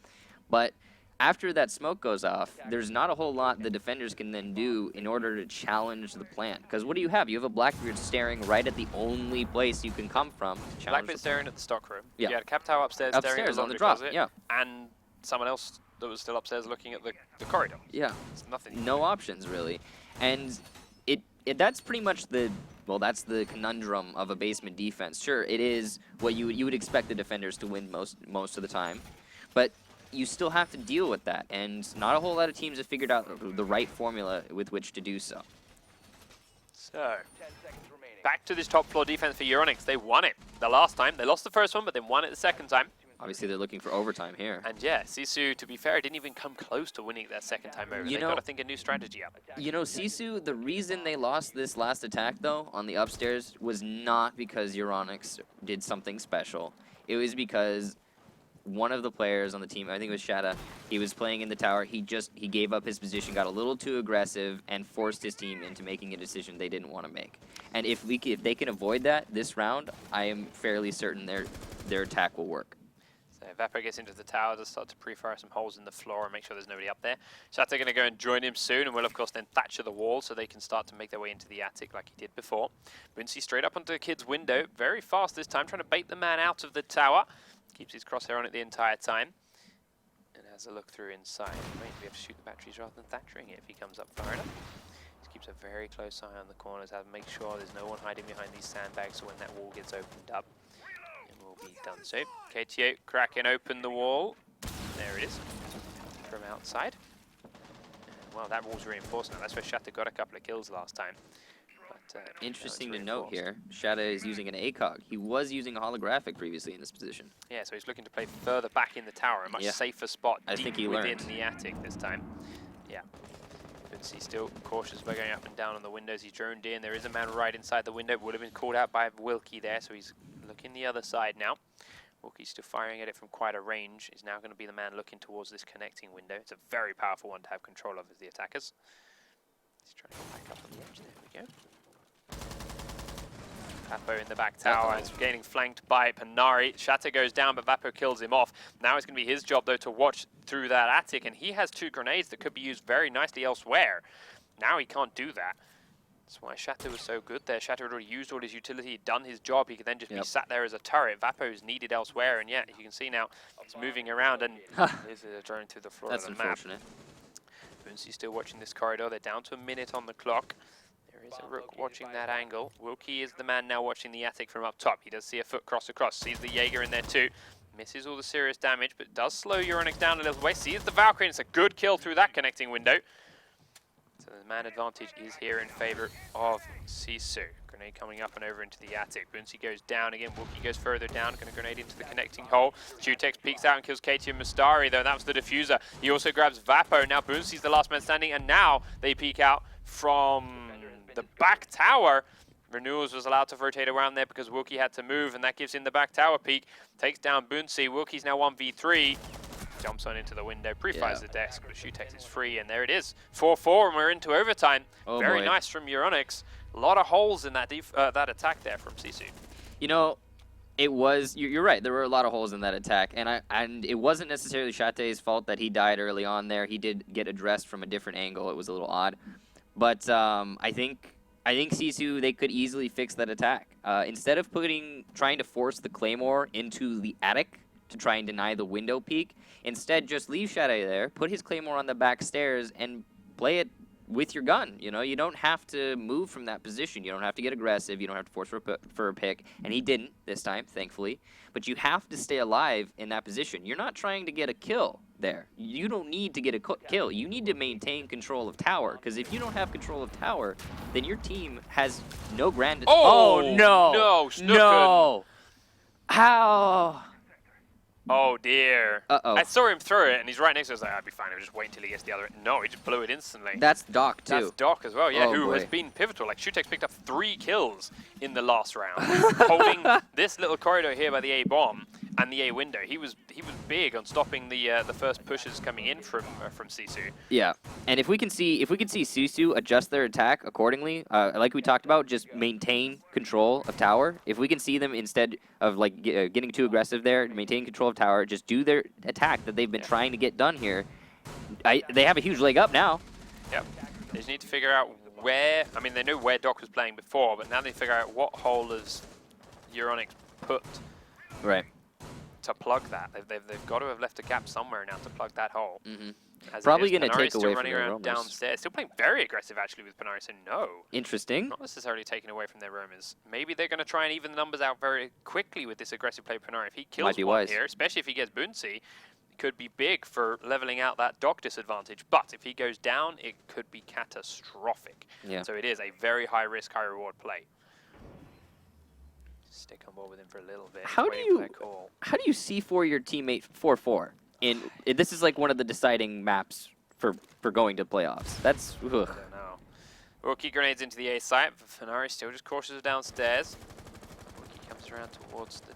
But after that smoke goes off, there's not a whole lot the defenders can then do in order to challenge the plant. Because what do you have? You have a Blackbeard staring right at the only place you can come from to challenge. Blackbeard staring at the stock room. Yeah. You had a cap tower upstairs staring at the on the drop. closet, Yeah. and someone else that was still upstairs looking at the corridor. Yeah. It's nothing. No options really, and that's pretty much that's the conundrum of a basement defense. Sure, it is what you would expect the defenders to win most of the time, but you still have to deal with that, and not a whole lot of teams have figured out the right formula with which to do so. So, back to this top floor defense for Euronics. They won it the last time. They lost the first one, but then won it the second time. Obviously, they're looking for overtime here. And yeah, Sisu, to be fair, didn't even come close to winning that second time over. They've got to think a new strategy up. You know, Sisu, the reason they lost this last attack, though, on the upstairs, was not because Euronics did something special. It was because one of the players on the team, I think it was Shada, he was playing in the tower. He gave up his position, got a little too aggressive, and forced his team into making a decision they didn't want to make. And if they can avoid that this round, I am fairly certain their attack will work. So Vapo gets into the tower to start to pre-fire some holes in the floor and make sure there's nobody up there. Shata going to go and join him soon, and will of course then thatcher the wall so they can start to make their way into the attic like he did before. Bunsi straight up onto the kid's window, very fast this time, trying to bait the man out of the tower. Keeps his crosshair on it the entire time. And has a look through inside. Maybe we have to shoot the batteries rather than thatchering it if he comes up far enough. Just keeps a very close eye on the corners, have to make sure there's no one hiding behind these sandbags so when that wall gets opened up. And we'll be done so. KTO cracking open the wall. There it is. From outside. And, well, that wall's reinforced now. That's where Shatter got a couple of kills last time. Interesting to note here, Shada is using an ACOG. He was using a holographic previously in this position. Yeah, so he's looking to play further back in the tower, a much safer spot, deep within the attic this time. Yeah. Bunsi still cautious by going up and down on the windows. He's droned in. There is a man right inside the window. Would have been called out by Wilkie there, so he's looking the other side now. Wilkie's still firing at it from quite a range. He's now going to be the man looking towards this connecting window. It's a very powerful one to have control of as the attackers. He's trying to get back up on the edge. There we go. Vapo in the back tower is getting flanked by Panari. Shatter goes down, but Vapo kills him off. Now it's going to be his job, though, to watch through that attic, and he has 2 grenades that could be used very nicely elsewhere. Now he can't do that. That's why Shatter was so good there. Shatter had already used all his utility, he'd done his job. He could then just be sat there as a turret. Vapo is needed elsewhere, and yet you can see now it's moving around, and there's a drone through the floor of the map. That's unfortunate. Bunsi's still watching this corridor. They're down to a minute on the clock. There is a Rook watching that angle. Wilkie is the man now watching the attic from up top. He does see a foot cross across, sees the Jaeger in there too. Misses all the serious damage, but does slow Euronics down a little way. Sees the Valkyrie, and it's a good kill through that connecting window. So the man advantage is here in favor of Sisu. Grenade coming up and over into the attic. Bunsi goes down again. Wilkie goes further down. Going to grenade into the connecting hole. Jutex peeks out and kills KT and Mustari, though. That was the diffuser. He also grabs Vapo. Now Bunsi's the last man standing, and now they peek out from the back tower. Renewals was allowed to rotate around there because Wilkie had to move, and that gives him the back tower peek. Takes down Bunsi. Wilkie's now 1v3. Jumps on into the window, pre-fires the desk, but Shutex is free, and there it is. 4-4, and we're into overtime. Very nice from Euronics. A lot of holes in that that attack there from Sisu. You know, it was, you're right, there were a lot of holes in that attack, and it wasn't necessarily Shate's fault that he died early on there. He did get addressed from a different angle. It was a little odd. But I think I think Sisu, they could easily fix that attack. Instead of trying to force the Claymore into the attic to try and deny the window peek, instead just leave Shade there, put his Claymore on the back stairs, and play it with your gun. You know, you don't have to move from that position. You don't have to get aggressive. You don't have to force for a pick. And he didn't this time, thankfully. But you have to stay alive in that position. You're not trying to get a kill there. You don't need to get a kill. You need to maintain control of tower. Because if you don't have control of tower, then your team has no grand... Oh, no! No, Snookun. No! How? Oh, dear. Uh-oh. I saw him throw it, and he's right next to us. Like, I'll be fine. I'll just wait until he gets the other end. No, he just blew it instantly. That's Doc, too. That's Doc as well, yeah, Oh, who boy. has been pivotal. Like, Shutek's picked up 3 kills in the last round, holding this little corridor here by the A bomb and the A window. He was big on stopping the first pushes coming in from Sisu. Yeah, and if we can see Sisu adjust their attack accordingly, like we talked about, just maintain control of tower. If we can see them instead of like getting too aggressive there, maintain control of tower, just do their attack that they've been trying to get done here. They have a huge leg up now. Yep. They just need to figure out where. I mean, they knew where Doc was playing before, but now they figure out what hole has Euronics put. Right. To plug that. They've got to have left a gap somewhere now to plug that hole. Mm-hmm. As Probably going to Panari's take still away running from their around roamers. downstairs. Still playing very aggressive actually with Panari, so no. Interesting. Not necessarily taking away from their roamers. Maybe they're going to try and even the numbers out very quickly with this aggressive play Panari. If he kills one wise. here, especially if he gets Boonsy, it could be big for leveling out that Doc disadvantage. But if he goes down, it could be catastrophic. Yeah. So it is a very high risk, high reward play. Stick on board with him for a little bit. How do you C4 your teammate 4-4? This is like one of the deciding maps for going to playoffs. That's I don't know. Rookie grenades into the A site. Fenari still just cautious of downstairs. Rookie comes around towards the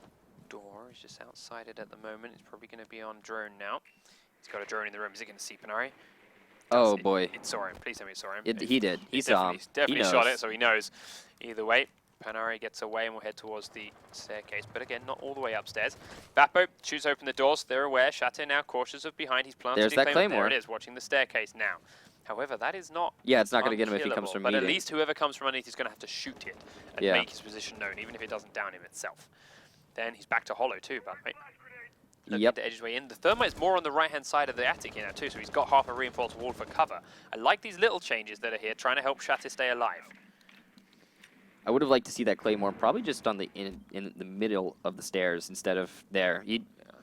door. He's just outside it at the moment. He's probably going to be on drone now. He's got a drone in the room. Is he going to see Panari? Oh boy. It saw him. Please tell me it saw him. He did. He saw him. Definitely shot it, so he knows. Either way, Panari gets away and we'll head towards the staircase, but again, not all the way upstairs. Vapo shoots open the doors. They're aware. Shatter now cautious of behind. He's planted. There's that Claymore. There it is, watching the staircase now. However, that is not. Yeah, it's not going to get him if he comes from But meeting. at least whoever comes from underneath is going to have to shoot it and make his position known, even if it doesn't down him itself. Then he's back to hollow too, but Yep. to edge his way in. The Thermite's more on the right-hand side of the attic here now too, so he's got half a reinforced wall for cover. I like these little changes that are here, trying to help Shatter stay alive. I would have liked to see that Claymore probably just on the in the middle of the stairs instead of there.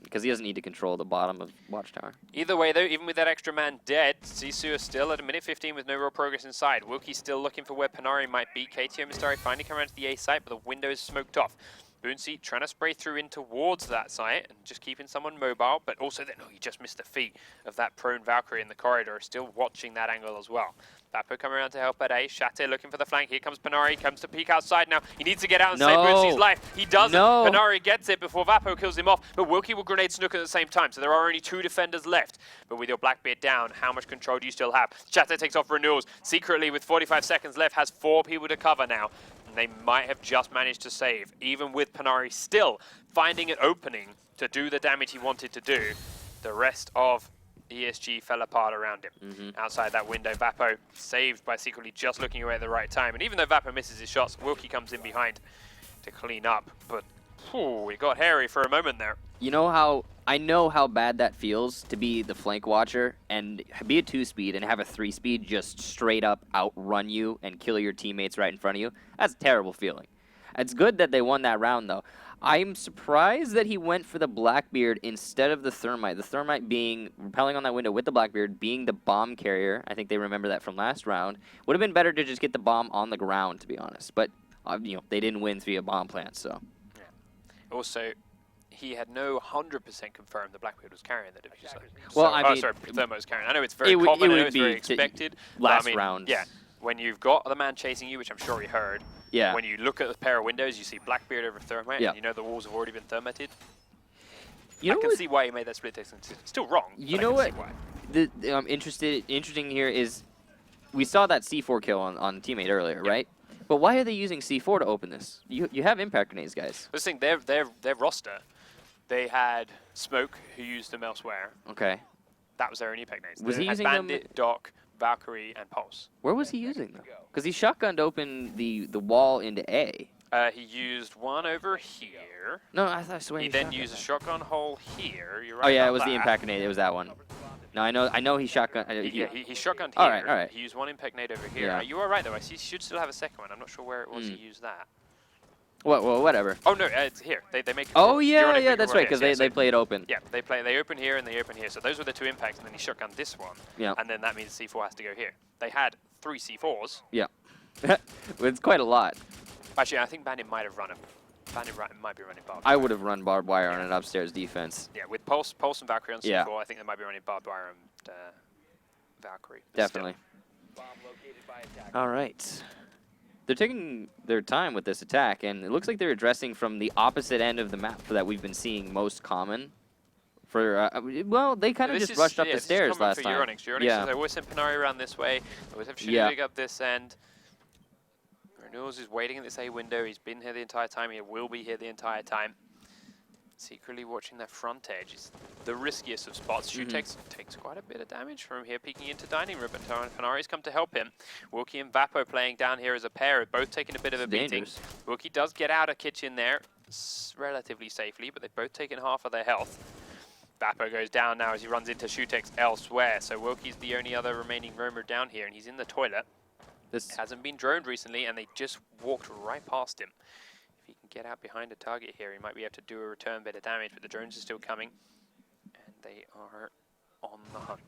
Because he doesn't need to control the bottom of Watchtower. Either way, though, even with that extra man dead, Sisu is still at a minute 15 with no real progress inside. Wilkie's still looking for where Panari might be. KTO Mystari finally come around to the A site, but the window is smoked off. Boonsy trying to spray through in towards that site and just keeping someone mobile, but also then, he just missed the feet of that prone Valkyrie in the corridor, still watching that angle as well. Vapo coming around to help at A. Shatter looking for the flank. Here comes Panari, comes to peek outside now. He needs to get out and save Boonsy's life. He doesn't. Panari gets it before Vapo kills him off, but Wilkie will grenade Snook at the same time, so there are only 2 defenders left. But with your Blackbeard down, how much control do you still have? Shatter takes off renewals. Secretly, with 45 seconds left, has 4 people to cover now. They might have just managed to save, even with Panari still finding an opening to do the damage he wanted to do. The rest of ESG fell apart around him. Outside that window, Vapo saved by secretly just looking away at the right time. And even though Vapo misses his shots, Wilkie comes in behind to clean up. But it got hairy for a moment there. You know how I know how bad that feels to be the flank watcher and be a 2-speed and have a 3-speed just straight up outrun you and kill your teammates right in front of you. That's a terrible feeling. It's good that they won that round though. I'm surprised that he went for the Blackbeard instead of the Thermite. The Thermite being repelling on that window with the Blackbeard being the bomb carrier. I think they remember that from last round. Would have been better to just get the bomb on the ground, to be honest. But they didn't win via bomb plant, so. Yeah. Also, he had no 100% confirmed the Blackbeard was carrying the division. Well, I mean, sorry, Thermo was carrying. I know it's very common, I know it's very expected. Last round. Yeah, when you've got the man chasing you, which I'm sure he heard, when you look at the pair of windows, you see Blackbeard over Thermite, and you know the walls have already been thermited. I can see why he made that split decision. It's still wrong, you know what? Interesting here is we saw that C4 kill on teammate earlier, right? But why are they using C4 to open this? You have impact grenades, guys. This thing, their roster, they had Smoke, who used them elsewhere. Okay. That was their only impact grenades. Was he using Bandit, Doc, Valkyrie, and Pulse. Where was he using them? Because he shotgunned open the wall into A. He used one over here. No, I swear He then used a shotgun hole here. You're right. Oh yeah, about it was the that. impact grenade. It was that one. No, I know he shotgun. Yeah, he shotgunned here. All right. He used one impact grenade over here. Yeah. You are right though. I see. He should still have a second one. I'm not sure where it was he used that. Well, whatever. Oh no, it's here. They make. Oh yeah, Euronics that's make right. Because it they play it open. Yeah, they open here and they open here. So those were the 2 impacts, and then he shotgunned this one. Yeah. And then that means C4 has to go here. They had 3 C4s. Yeah. It's quite a lot. Actually, I think Bandit might have run him. Bandit might be running barbed I wire. would have run barbed wire on an upstairs defense. Yeah, with Pulse and Valkyrie on C4, Yeah. I think they might be running barbed wire and Valkyrie. But Definitely. All right. They're taking their time with this attack, and it looks like they're addressing from the opposite end of the map that we've been seeing most common. For well, they kind of just rushed up the stairs last time. Euronics. Euronics, they always send Panari around this way. They always have Shooting up this end. Renewals is waiting at this A window. He's been here the entire time. He will be here the entire time. Secretly watching that front edge is the riskiest of spots. Shutex takes quite a bit of damage from here, peeking into dining room, but Panari's come to help him. Wilkie and Vapo playing down here as a pair, both taking a bit of a beating. Wilkie does get out of kitchen there relatively safely, but they've both taken half of their health. Vapo goes down now as he runs into Shutex elsewhere, so Wilkie's the only other remaining roamer down here, and he's in the toilet. This hasn't been droned recently, and they just walked right past him. If he can get out behind a target here, he might be able to do a return bit of damage, but the drones are still coming, and they are on the hunt.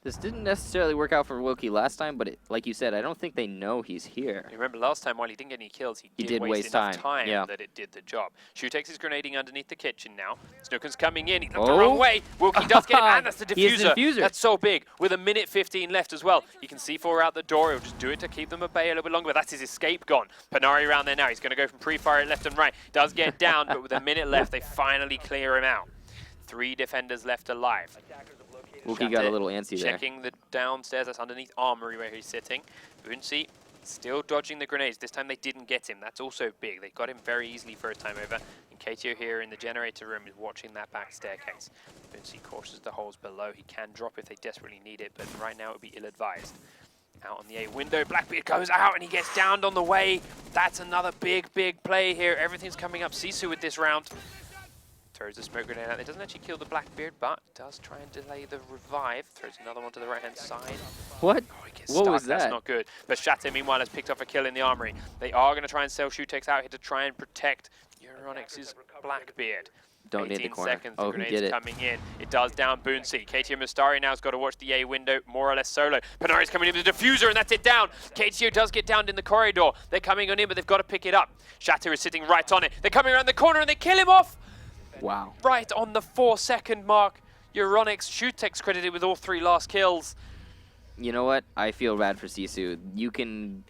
This didn't necessarily work out for Wilkie last time, but like you said, I don't think they know he's here. You remember last time, while he didn't get any kills, he did waste enough time that it did the job. Shutex is grenading underneath the kitchen now. Snooken's coming in. He looked the wrong way. Wilkie does get it, and that's the diffuser. That's so big. With a minute 15 left as well. He can C4 out the door. He'll just do it to keep them at bay a little bit longer, but that's his escape gone. Panari around there now. He's going to go from pre-fire left and right. Does get down, but with a minute left, they finally clear him out. 3 defenders left alive. Wilkie got a little antsy there. Checking the downstairs, that's underneath Armory where he's sitting. Boonsey still dodging the grenades. This time they didn't get him. That's also big. They got him very easily first time over. And KTO here in the generator room is watching that back staircase. Boonsey cautious the holes below. He can drop if they desperately need it, but right now it would be ill-advised. Out on the A window, Blackbeard goes out and he gets downed on the way. That's another big play here. Everything's coming up Sisu with this round. Throws a smoke grenade out. It doesn't actually kill the Blackbeard, but does try and delay the revive. Throws another one to the right-hand side. What? Oh, he gets what stuck. was that? That's not good. But Shatter, meanwhile, has picked up a kill in the Armory. They are going to try and sell Shutex out here to try and protect Euronics' Blackbeard. Don't need the 18 corner. seconds, Oh, the he did grenade's it. coming in. It does down Boonsey. KTO Mustari now has got to watch the A window more or less solo. Panari's coming in with the diffuser, and that's it down. KTO does get downed in the corridor. They're coming on in, but they've got to pick it up. Shatter is sitting right on it. They're coming around the corner, and they kill him off. Wow. Right on the 4-second mark. Euronics, Shutex credited with all 3 last kills. You know what? I feel bad for Sisu. You can...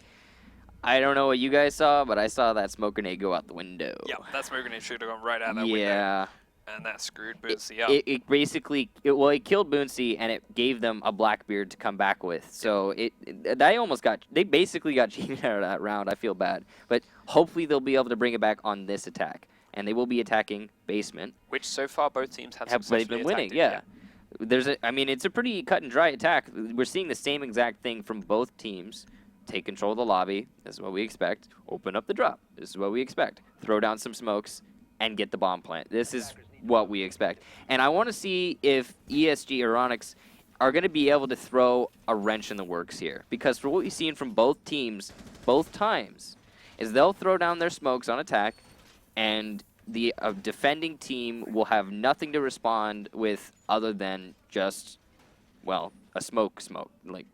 I don't know what you guys saw, but I saw that smoke grenade go out the window. Yeah, that smoke grenade should have gone right out that window. Yeah. And that screwed Boonsey up. It basically... it killed Boonsey, and it gave them a Blackbeard to come back with. So they basically got cheated out of that round. I feel bad. But hopefully they'll be able to bring it back on this attack. And they will be attacking basement. Which so far both teams have successfully been winning, yeah. I mean, it's a pretty cut and dry attack. We're seeing the same exact thing from both teams. Take control of the lobby. This is what we expect. Open up the drop. This is what we expect. Throw down some smokes and get the bomb plant. This is what we expect. And I want to see if ESG Euronics are going to be able to throw a wrench in the works here. Because for what we've seen from both teams, both times, is they'll throw down their smokes on attack, and the defending team will have nothing to respond with other than just, well, a smoke. Like,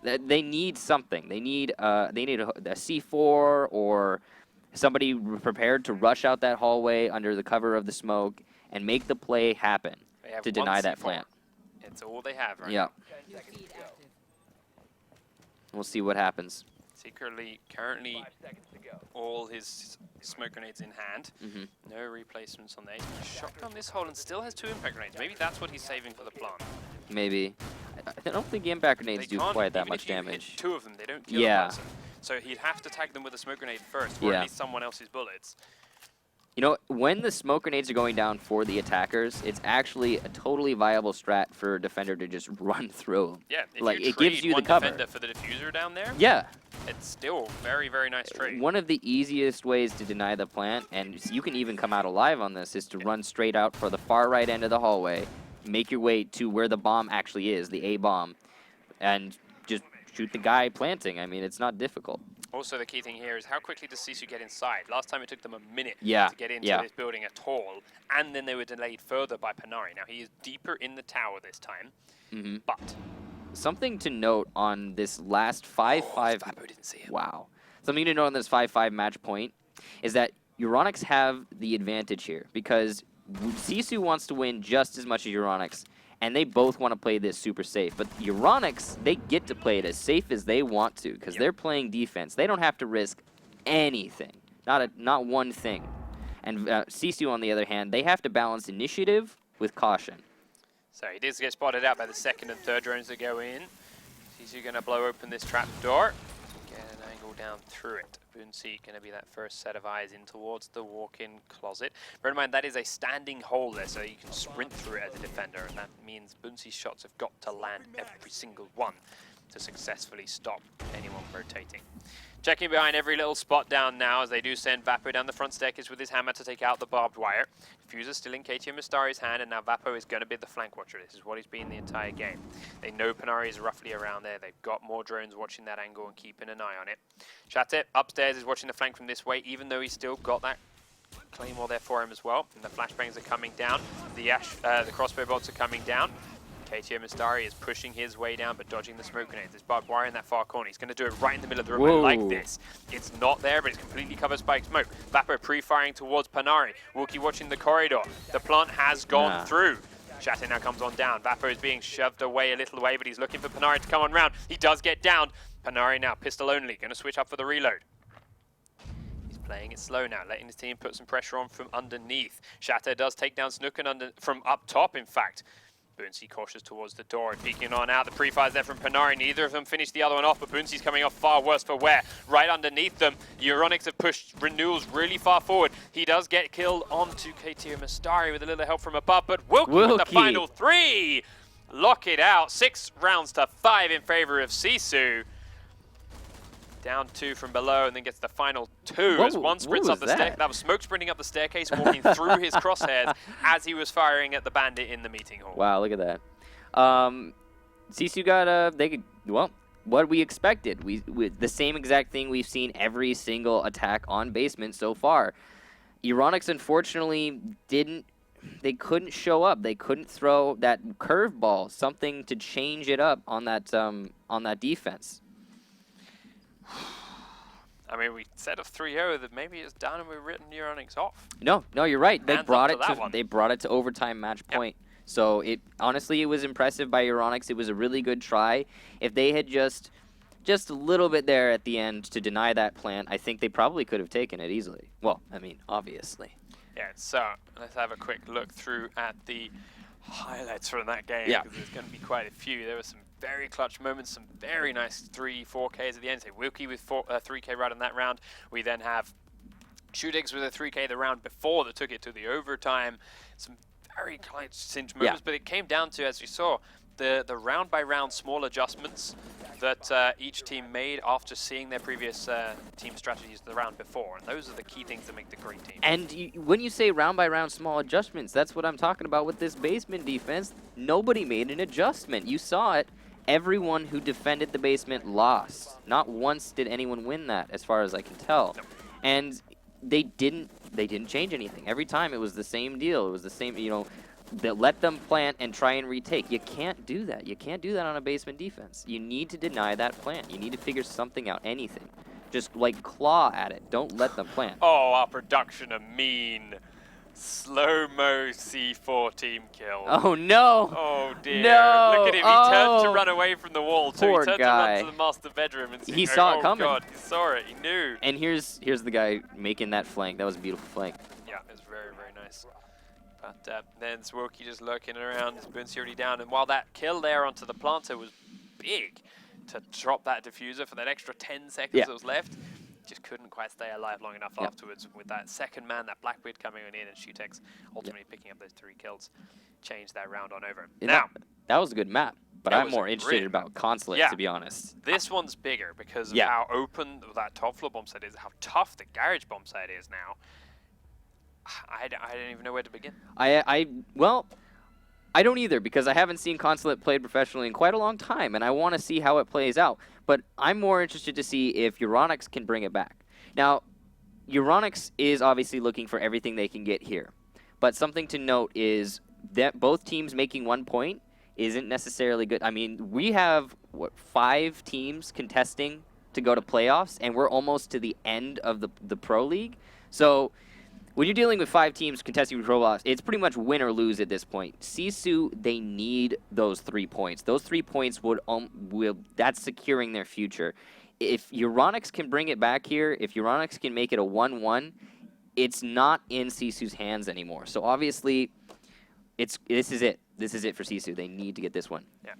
they need something. They need a C4 or somebody prepared to rush out that hallway under the cover of the smoke and make the play happen to deny that plant. It's all they have right now. We'll see what happens. Secretly, currently, all his smoke grenades in hand. No replacements on there. He's shotgun this hole and still has 2 impact grenades. Maybe that's what he's saving for the plant. Maybe. I don't think impact grenades do quite that much damage. Hit 2 of them, they don't kill the person. So he'd have to tag them with a smoke grenade first, or at least someone else's bullets. You know, when the smoke grenades are going down for the attackers, it's actually a totally viable strat for a defender to just run through them. Yeah, if like you it gives trade you the one cover. defender for the diffuser down there, Yeah. it's still very, very nice trade. One of the easiest ways to deny the plant, and you can even come out alive on this, is to run straight out for the far right end of the hallway, make your way to where the bomb actually is, the A bomb, and just shoot the guy planting. I mean, it's not difficult. Also, the key thing here is how quickly does Sisu get inside? Last time it took them a minute Yeah, to get into yeah. this building at all, and then they were delayed further by Panari. Now, he is deeper in the tower this time, but... Something to note on this last 5-5... Vapo didn't see it. Wow. Something to note on this 5-5 match point is that Euronics have the advantage here, because Sisu wants to win just as much as Euronics, and they both want to play this super safe. But Euronics, they get to play it as safe as they want to, because they're playing defense. They don't have to risk anything, not one thing. And Sisu, on the other hand, they have to balance initiative with caution. So he does get spotted out by the second and third drones that go in. Sisu going to blow open this trap door. Get an angle down through it. Boonsi going to be that first set of eyes in towards the walk-in closet. Bear in mind, that is a standing hole there, so you can sprint through it as a defender, and that means Boonsi's shots have got to land every single one to successfully stop anyone rotating. Checking behind every little spot down now as they do send Vapo down the front staircase with his hammer to take out the barbed wire. Diffuser still in KTM Mistari's hand, and now Vapo is going to be the flank watcher. This is what he's been the entire game. They know Panari is roughly around there. They've got more drones watching that angle and keeping an eye on it. Chattet upstairs is watching the flank from this way, even though he's still got that Claymore there for him as well. And the flashbangs are coming down. The crossbow bolts are coming down. KTM Mistari is pushing his way down, but dodging the smoke grenades. There's barbed wire in that far corner. He's going to do it right in the middle of the room like this. It's not there, but it's completely covered by smoke. Vapo pre-firing towards Panari. Wookie watching the corridor. The plant has gone through. Chattet now comes on down. Vapo is being shoved away a little way, but he's looking for Panari to come on round. He does get down. Panari now pistol only. Going to switch up for the reload. He's playing it slow now, letting his team put some pressure on from underneath. Chattet does take down Snooken from up top, in fact. Boonsi cautious towards the door and peeking on out. The pre-fires there from Panari. Neither of them finished the other one off, but Boonsi's coming off far worse for wear. Right underneath them, Euronics have pushed Renewals really far forward. He does get killed onto KTM Mistari with a little help from above, but Wilkie with the final 3! Lock it out. 6 rounds to 5 in favor of Sisu. Down 2 from below, and then gets the final 2 as one sprints up the staircase. That was Smoke sprinting up the staircase, walking through his crosshairs as he was firing at the bandit in the meeting hall. Wow, look at that. Sisu got well, what we expected. The same exact thing we've seen every single attack on basement so far. Euronics unfortunately they couldn't show up. They couldn't throw that curveball, something to change it up on that defense. I mean, we said of 3-0 that maybe it's done and we've written Euronics off. No, you're right. They brought it to overtime match point. Yep. So honestly, it was impressive by Euronics. It was a really good try. If they had just a little bit there at the end to deny that plant, I think they probably could have taken it easily. Well, I mean, obviously. Yeah, so let's have a quick look through at the highlights from that game. Yeah. Because there's going to be quite a few. There were some very clutch moments, some very nice 3-4Ks at the end. So Wilkie with 3K right on that round. We then have Shootigs with a 3K the round before that took it to the overtime. Some very close cinch moments, but it came down to, as we saw, the round by round small adjustments that each team made after seeing their previous team strategies the round before. And those are the key things that make the great team. And when you say round by round small adjustments, that's what I'm talking about with this basement defense. Nobody made an adjustment. You saw it. Everyone who defended the basement lost. Not once did anyone win that, as far as I can tell. Nope. And they didn't change anything. Every time it was the same deal. It was the same, that let them plant and try and retake. You can't do that. You can't do that on a basement defense. You need to deny that plant. You need to figure something out, anything. Just like claw at it. Don't let them plant. Oh, our production of mean slow-mo C4 team kill. Oh no! Oh dear. No! Look at him. He turned to run away from the wall. So Poor he turned guy. to run to the master bedroom and He saw it coming. Oh god, he saw it. He knew. And here's the guy making that flank. That was a beautiful flank. Yeah, it was very, very nice. But then Swilky just lurking around, Boonsi already down, and while that kill there onto the planter was big, to drop that diffuser for that extra 10 seconds that was left, just couldn't quite stay alive long enough afterwards. With that second man, that Blackbeard coming on in, and Shutex ultimately picking up those 3 kills, changed that round on over. Now, that was a good map, but I'm more interested map. about Consulate, to be honest. This one's bigger because of how open that top floor bomb site is, how tough the garage bomb site is now. I don't even know where to begin. Well, I don't either, because I haven't seen Consulate played professionally in quite a long time, and I want to see how it plays out. But I'm more interested to see if Euronics can bring it back. Now, Euronics is obviously looking for everything they can get here. But something to note is that both teams making 1 point isn't necessarily good. I mean, we have, 5 teams contesting to go to playoffs, and we're almost to the end of the Pro League. So when you're dealing with 5 teams contesting for Pro Playoffs, it's pretty much win or lose at this point. Sisu, they need those 3 points. Those 3 points that's securing their future. If Euronics can bring it back here, if Euronics can make it a 1-1, it's not in Sisu's hands anymore. So obviously, this is it. This is it for Sisu. They need to get this one. Yeah,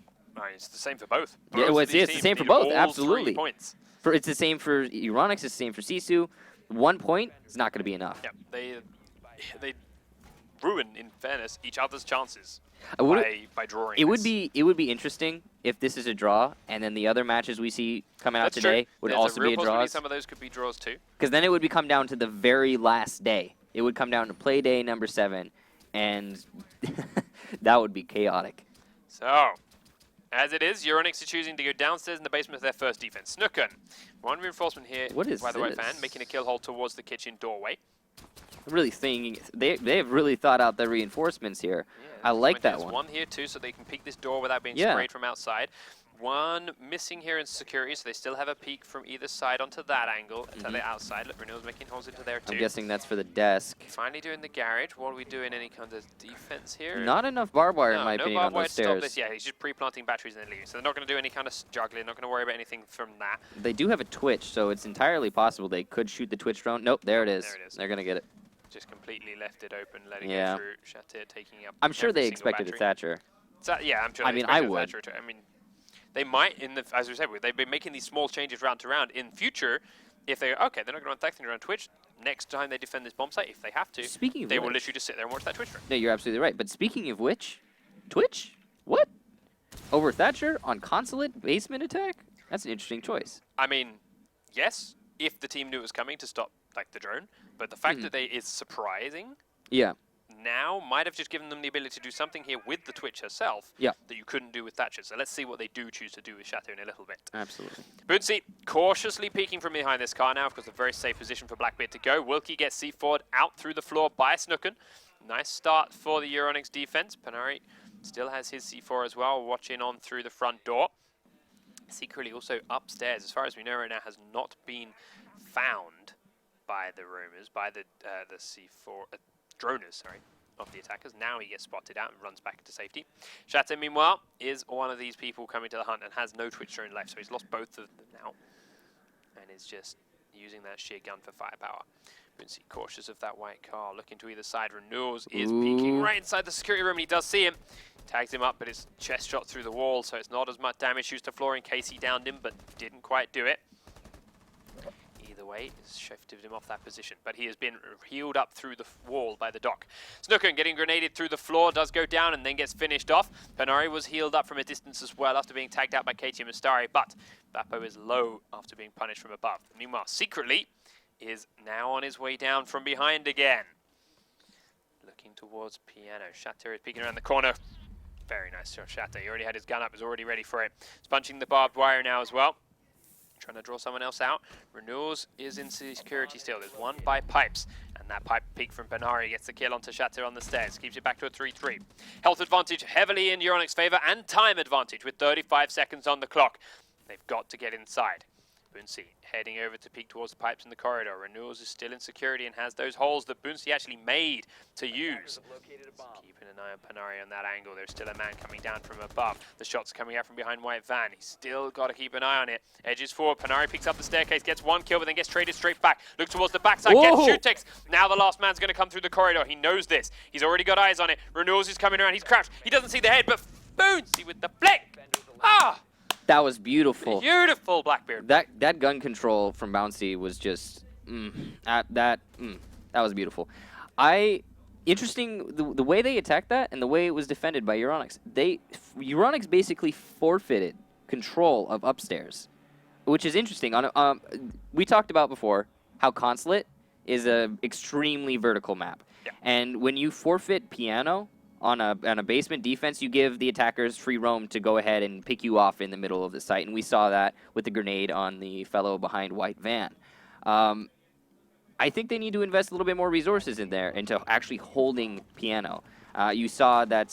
it's the same for both. Yeah, it's the same for both. Absolutely. 3 points. It's the same for Euronics. It's the same for Sisu. 1 point is not going to be enough. Yeah, they ruin, in fairness, each other's chances by drawing. It would be interesting if this is a draw, and then the other matches we see coming out today would also be a draw. Some of those could be draws too. Because then it would come down to the very last day. It would come down to Playday number 7, and that would be chaotic. So, as it is, Euronics are choosing to go downstairs in the basement with their first defense. Snuken, 1 reinforcement here by the right fan, making a kill hold towards the kitchen doorway. Really thinking, they've really thought out the reinforcements here. Yeah, I like that one. one. One here too, so they can peek this door without being sprayed from outside. 1 missing here in security, so they still have a peek from either side onto that angle, to the outside. Look, Renewal's making holes into there too. I'm guessing that's for the desk. Finally doing the garage. What are we doing? Any kind of defense here? Not enough barbed wire, in my opinion, on those stairs. Stop this. Yeah, he's just pre-planting batteries and then leaving. So they're not going to do any kind of juggling, not going to worry about anything from that. They do have a Twitch, so it's entirely possible they could shoot the Twitch drone. Nope, there it is. There it is. They're going to get it. Just completely left it open, letting it through. Shatir taking up. I'm sure they expected a Thatcher. Yeah, I'm sure. I mean, I would. I mean, they might, as we said, they've been making these small changes round to round. In future, if they they're not going to run Thatcher, they're going to run Twitch. Next time they defend this bomb site, if they have to, they will literally just sit there and watch that Twitch stream. No, you're absolutely right. But speaking of which, Twitch? What? Over Thatcher on Consulate basement attack? That's an interesting choice. I mean, yes, if the team knew it was coming to stop the drone, but the fact that it's surprising. Yeah. Now might have just given them the ability to do something here with the Twitch herself that you couldn't do with Thatcher. So let's see what they do choose to do with Chateau in a little bit. Absolutely. Boonsey cautiously peeking from behind this car now, because a very safe position for Blackbeard to go. Wilkie gets C4'd out through the floor by Snuken. Nice start for the Euronics defense. Panari still has his C4 as well, watching on through the front door. Secretly also upstairs, as far as we know right now, has not been found by the rumors, by the C4 droners, sorry, of the attackers. Now he gets spotted out and runs back into safety. Chateau, meanwhile, is one of these people coming to the hunt and has no Twitch drone left, so he's lost both of them now, and is just using that sheer gun for firepower. Boonsey cautious of that white car, looking to either side. Renewals is peeking right inside the security room, and he does see him. Tags him up, but it's chest shot through the wall, so it's not as much damage. Shoots to floor in case he downed him, but didn't quite do it. Either way, it's shifted him off that position, but he has been healed up through the wall by the dock. Snuken getting grenaded through the floor, does go down and then gets finished off. Panari was healed up from a distance as well after being tagged out by KTM Mastari, but Bappo is low after being punished from above. Meanwhile, secretly, is now on his way down from behind again. Looking towards Piano. Shatter is peeking around the corner. Very nice shot, Shatter. He already had his gun up, was already ready for it. He's punching the barbed wire now as well. Trying to draw someone else out. Renewals is in security still. There's one by Pipes. And that pipe peek from Benari gets the kill onto Shatter on the stairs. Keeps it back to a 3-3. Health advantage heavily in Euronics' favor, and time advantage with 35 seconds on the clock. They've got to get inside. Boonsey heading over to peek towards the pipes in the corridor. Renewals is still in security and has those holes that Boonsey actually made to use. Keeping an eye on Panari on that angle. There's still a man coming down from above. The shot's coming out from behind White Van. He's still got to keep an eye on it. Edges forward. Panari picks up the staircase, gets one kill, but then gets traded straight back. Looks towards the backside, gets Shutex. Now the last man's going to come through the corridor. He knows this. He's already got eyes on it. Renewals is coming around. He's crouched. He doesn't see the head, but Boonsey with the flick. Ah! That was beautiful. Beautiful Blackbeard. That gun control from Bouncy was just that was beautiful. Interesting the way they attacked that and the way it was defended by Euronics. Euronics basically forfeited control of upstairs, which is interesting. We talked about before how Consulate is a extremely vertical map, and when you forfeit Piano on a basement defense, you give the attackers free roam to go ahead and pick you off in the middle of the site, and we saw that with the grenade on the fellow behind White Van. I think they need to invest a little bit more resources in there into actually holding Piano. You saw that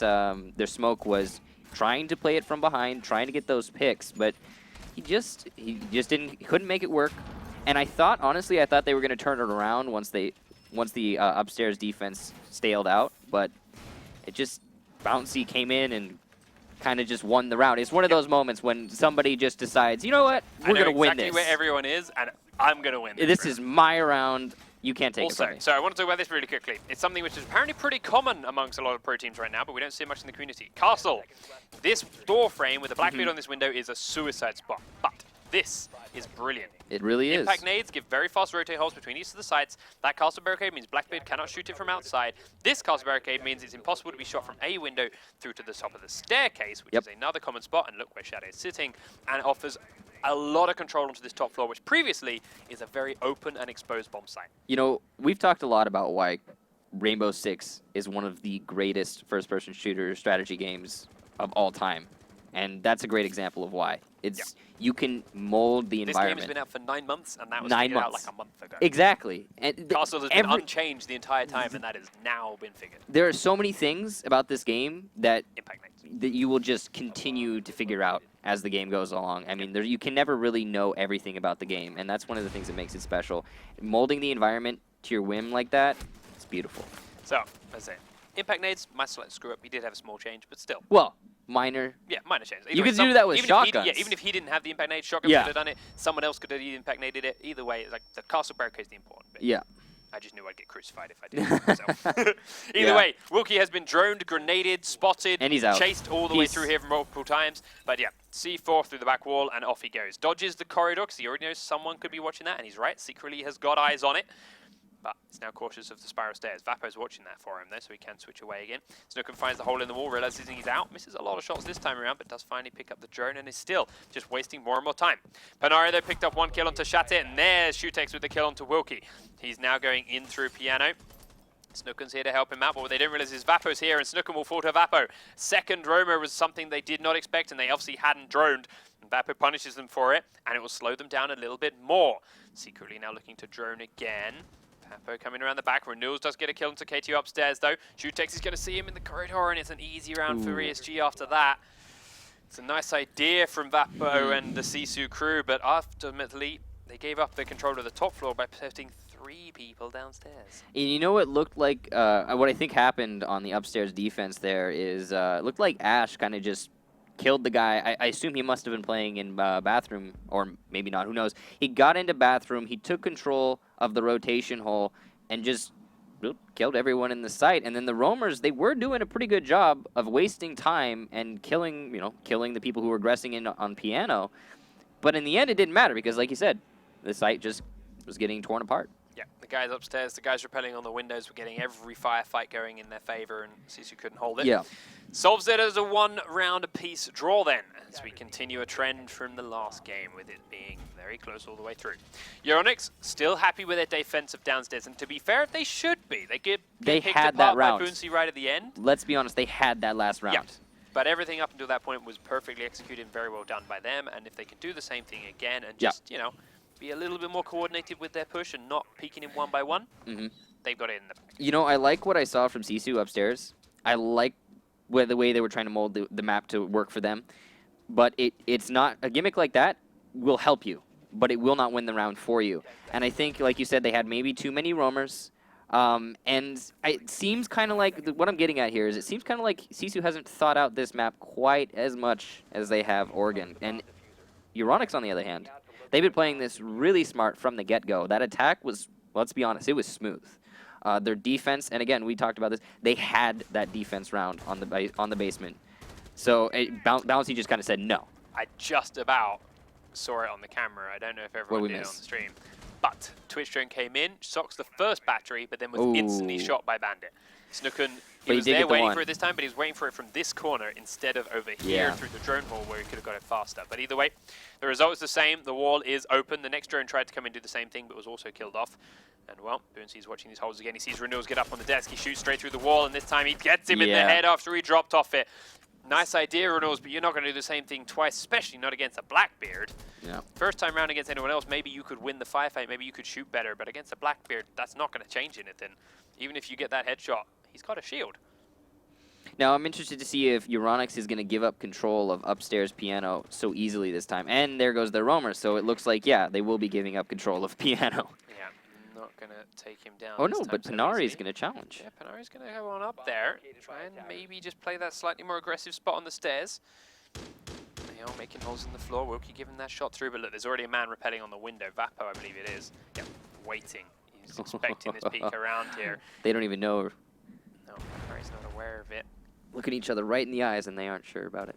their smoke was trying to play it from behind, trying to get those picks, but he couldn't make it work. And honestly, I thought they were going to turn it around once the upstairs defense staled out, but Bouncy came in and kind of just won the round. It's one of those moments when somebody just decides, you know what, we're going to win this. I know exactly where everyone is, and I'm going to win this. This is my round. You can't take it from me. So I want to talk about this really quickly. It's something which is apparently pretty common amongst a lot of pro teams right now, but we don't see it much in the community. Castle. This door frame with a Blackbeard on this window is a suicide spot, but this is brilliant. It really is. Impact nades give very fast rotate holes between each of the sites. That castle barricade means Blackbeard cannot shoot it from outside. This castle barricade means it's impossible to be shot from a window through to the top of the staircase, which is another common spot, and look where Shadow is sitting, and offers a lot of control onto this top floor, which previously is a very open and exposed bomb site. You know, we've talked a lot about why Rainbow Six is one of the greatest first-person shooter strategy games of all time. And that's a great example of why. You can mold the environment. This game has been out for 9 months, and that was figured out like a month ago. Exactly. And Castle has been unchanged the entire time, and that has now been figured. There are so many things about this game that Impact nades. that you will just continue to figure out as the game goes along. I mean, you can never really know everything about the game, and that's one of the things that makes it special. Molding the environment to your whim like that, it's beautiful. So, that's it. Impact nades might slightly screw up. He did have a small change, but still. Well, minor. Yeah, minor change. You could do that with shotguns. Even if he didn't have the impact nade, shotgun could have done it. Someone else could have impact naded it. Either way, it's like the castle barricade is the important bit. Yeah. I just knew I'd get crucified if I did it myself. Either way, Wilkie has been droned, grenaded, spotted, and he's out. Chased all the way through here multiple times. But yeah, C4 through the back wall, and off he goes. Dodges the corridor, because he already knows someone could be watching that, and he's right, secretly has got eyes on it. But he's now cautious of the spiral stairs. Vapo's watching that for him, though, so he can switch away again. Snookum finds the hole in the wall, realizes he's out. Misses a lot of shots this time around, but does finally pick up the drone and is still just wasting more and more time. Panari, though, picked up one kill onto Shatit, and there's Shutex with the kill onto Wilkie. He's now going in through Piano. Snookum's here to help him out, but what they didn't realize is Vapo's here, and Snookum will fall to Vapo. Second roamer was something they did not expect, and they obviously hadn't droned. And Vapo punishes them for it, and it will slow them down a little bit more. Secretly now looking to drone again. Vapo coming around the back. Renewals does get a kill into KTU upstairs, though. Shutex is going to see him in the corridor, and it's an easy round for ESG after that. It's a nice idea from Vapo and the Sisu crew, but ultimately, they gave up the control of the top floor by putting 3 people downstairs. And you know what looked like, what I think happened on the upstairs defense there is, it looked like Ash kind of just killed the guy. I assume he must have been playing in bathroom, or maybe not, who knows. He got into bathroom, he took control of the rotation hole, and just killed everyone in the site. And then the roamers, they were doing a pretty good job of wasting time and killing the people who were aggressing in on Piano. But in the end, it didn't matter, because like you said, the site just was getting torn apart. Yeah, the guys upstairs, the guys rappelling on the windows were getting every firefight going in their favor, and Sisu couldn't hold it. Yeah. Solves it as a 1-round apiece draw then, as we continue a trend from the last game, with it being very close all the way through. Euronics still happy with their defensive downstairs, and to be fair, they should be. They had that round. By Boonsey right at the end. Let's be honest, they had that last round. Yeah. But everything up until that point was perfectly executed and very well done by them, and if they can do the same thing again and just, be a little bit more coordinated with their push and not peeking in one by one, they've got it in the... You know, I like what I saw from Sisu upstairs. I like the way they were trying to mold the map to work for them. But it's not... A gimmick like that will help you, but it will not win the round for you. And I think, like you said, they had maybe too many roamers. And it seems kind of like... What I'm getting at here is it seems kind of like Sisu hasn't thought out this map quite as much as they have Oregon. And Euronics, on the other hand, they've been playing this really smart from the get-go. That attack was, let's be honest, it was smooth. Their defense, and again, we talked about this, they had that defense round on the basement. So Bouncy just kind of said, no, I just about saw it on the camera. I don't know if everyone did it on the stream. But Twitch drone came in, socks the first battery, but then was instantly shot by Bandit. Snooken, he was there waiting for it this time, but he was waiting for it from this corner instead of over here through the drone hole where he could have got it faster. But either way, the result is the same. The wall is open. The next drone tried to come and do the same thing, but was also killed off. And well, Boonsy's watching these holes again. He sees Renewals get up on the desk. He shoots straight through the wall, and this time he gets him in the head after he dropped off it. Nice idea, Renewals, but you're not going to do the same thing twice, especially not against a Blackbeard. Yeah. First time round against anyone else, maybe you could win the firefight, maybe you could shoot better, but against a Blackbeard, that's not going to change anything. Even if you get that headshot, he's got a shield. Now, I'm interested to see if Euronics is going to give up control of upstairs piano so easily this time. And there goes their roamer, so it looks like, yeah, they will be giving up control of piano. Yeah, not going to take him down. Oh, no, but Panari's going to challenge. Yeah, Panari's going to go on up there. Try and maybe just play that slightly more aggressive spot on the stairs. They are making holes in the floor. Wilkie giving that shot through, but look, there's already a man rappelling on the window. Vapo, I believe it is. Yeah, waiting. He's expecting this peek around here. They don't even know. No, Panari's not aware of it. Look at each other right in the eyes, and they aren't sure about it.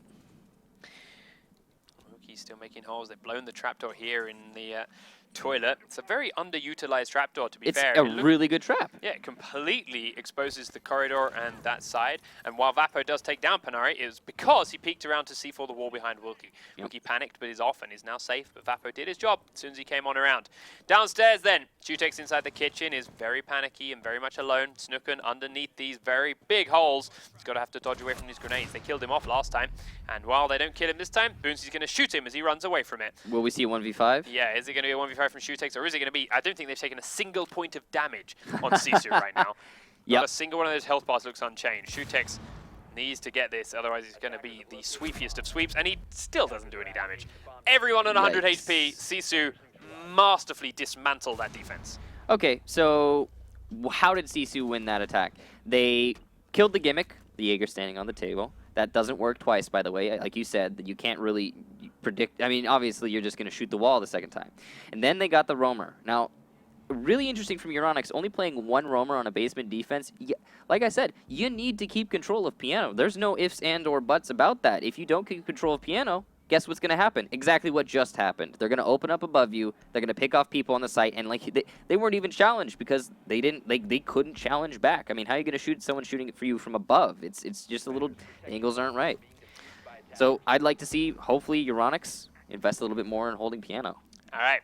Wilkie's still making holes. They've blown the trapdoor here in the toilet. It's a very underutilized trapdoor, to be fair. It's a really good trap. Yeah, it completely exposes the corridor and that side. And while Vapo does take down Panari, it was because he peeked around to see for the wall behind Wilkie. Wilkie panicked, but is off and is now safe. But Vapo did his job as soon as he came on around. Downstairs then, Shutex inside the kitchen is very panicky and very much alone. Snooken underneath these very big holes. He's got to have to dodge away from these grenades. They killed him off last time. And while they don't kill him this time, Boonsy's going to shoot him as he runs away from it. Will we see a 1v5? Yeah, is it going to be a 1v5 from Shutex, or is it going to be... I don't think they've taken a single point of damage on Sisu right now. Not a single one of those health bars looks unchanged. Shutex needs to get this, otherwise he's going to be the sweepiest of sweeps, and he still doesn't do any damage. Everyone on 100 HP, Sisu masterfully dismantled that defense. Okay, so how did Sisu win that attack? They killed the gimmick, the Jaeger standing on the table. That doesn't work twice, by the way. Like you said, that you can't really predict. I mean, obviously, you're just going to shoot the wall the second time. And then they got the roamer. Now, really interesting from Euronics, only playing one roamer on a basement defense. Like I said, you need to keep control of piano. There's no ifs and or buts about that. If you don't keep control of piano, guess what's going to happen? Exactly what just happened. They're going to open up above you. They're going to pick off people on the site, and like they weren't even challenged because they couldn't challenge back. I mean, how are you going to shoot someone shooting it for you from above? It's just a little angles aren't right. So I'd like to see hopefully Euronics invest a little bit more in holding piano. All right,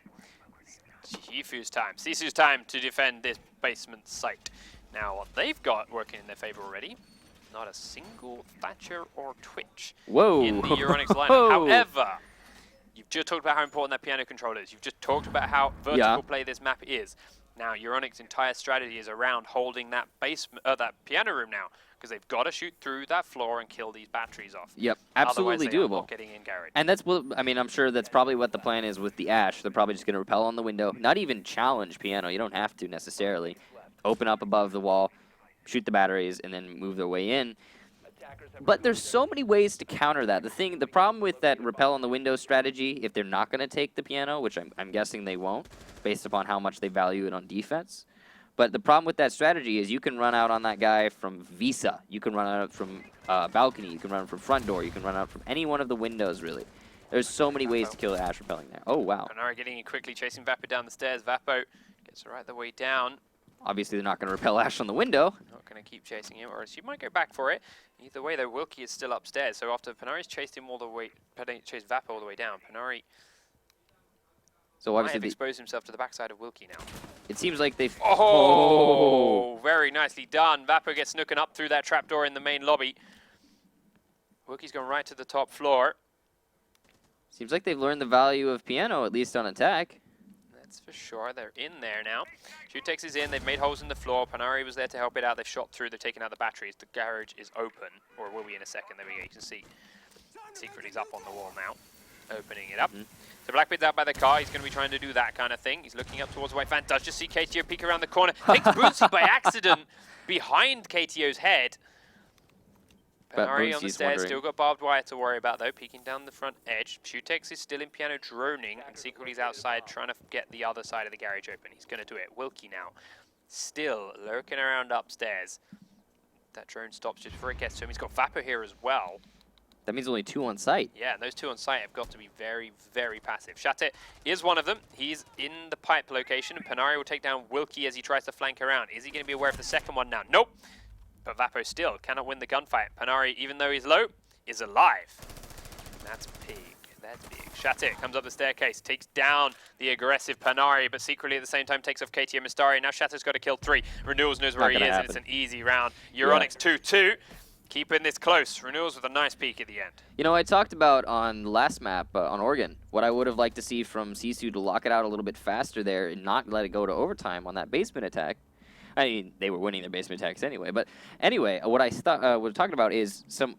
GiFu's time, Sisu's time to defend this basement site. Now what they've got working in their favor already. Not a single Thatcher or Twitch in the Euronics lineup. However, you've just talked about how important that piano controller is. You've just talked about how vertical play this map is. Now, Euronics' entire strategy is around holding that basement, that piano room now, because they've got to shoot through that floor and kill these batteries off. Yep, absolutely doable. doable. Getting in garage. And that's what I mean. I'm sure that's probably what the plan is with the Ash. They're probably just going to rappel on the window, not even challenge piano. You don't have to necessarily. Open up above the wall, shoot the batteries, and then move their way in. But there's so many ways to counter that. The problem with that rappel on the window strategy, if they're not going to take the piano, which I'm guessing they won't, based upon how much they value it on defense. But the problem with that strategy is you can run out on that guy from Visa. You can run out from balcony. You can run from front door. You can run out from any one of the windows, really. There's so many ways to kill Ash rappelling there. Oh, wow. Panari getting in quickly, chasing Vapo down the stairs. Vapo gets right the way down. Obviously, they're not going to repel Ash on the window. Not going to keep chasing him, or she might go back for it. Either way, though, Wilkie is still upstairs. So after Panari's chased him all the way, chased Vapo all the way down, Panari might have exposed himself to the backside of Wilkie now. It seems like they've... Oh, very nicely done. Vapo gets snooken up through that trapdoor in the main lobby. Wilkie's gone right to the top floor. Seems like they've learned the value of piano, at least on attack. That's for sure. They're in there now. Shutex is in. They've made holes in the floor. Panari was there to help it out. They've shot through. They've taken out the batteries. The garage is open, or will be in a second. There we go. You can see Secretly's up on the wall now, opening it up. So Blackbeard's out by the car. He's going to be trying to do that kind of thing. He's looking up towards the white fan. Does just see KTO peek around the corner. Takes Boonsy by accident behind KTO's head. Panari on the stairs, still got barbed wire to worry about though, peeking down the front edge. Shutex is still in piano droning, and Secretly's outside trying to get the other side of the garage open. He's going to do it. Wilkie now, still lurking around upstairs. That drone stops just before it gets to him. He's got Vapo here as well. That means only 2 on site. Yeah, and those 2 on site have got to be very, very passive. Shatter is one of them. He's in the pipe location, and Panari will take down Wilkie as he tries to flank around. Is he going to be aware of the second one now? Nope. But Vapo still cannot win the gunfight. Panari, even though he's low, is alive. That's big. That's big. Shatter comes up the staircase, takes down the aggressive Panari, but secretly at the same time takes off KTM Mistari. Now Shatter's got to kill 3. Renewals knows where he is, and it's an easy round. Euronics 2-2. Keeping this close. Renewals with a nice peek at the end. You know, I talked about on the last map on Oregon, what I would have liked to see from Sisu to lock it out a little bit faster there and not let it go to overtime on that basement attack. I mean, they were winning their basement attacks anyway. But anyway, what I was talking about is some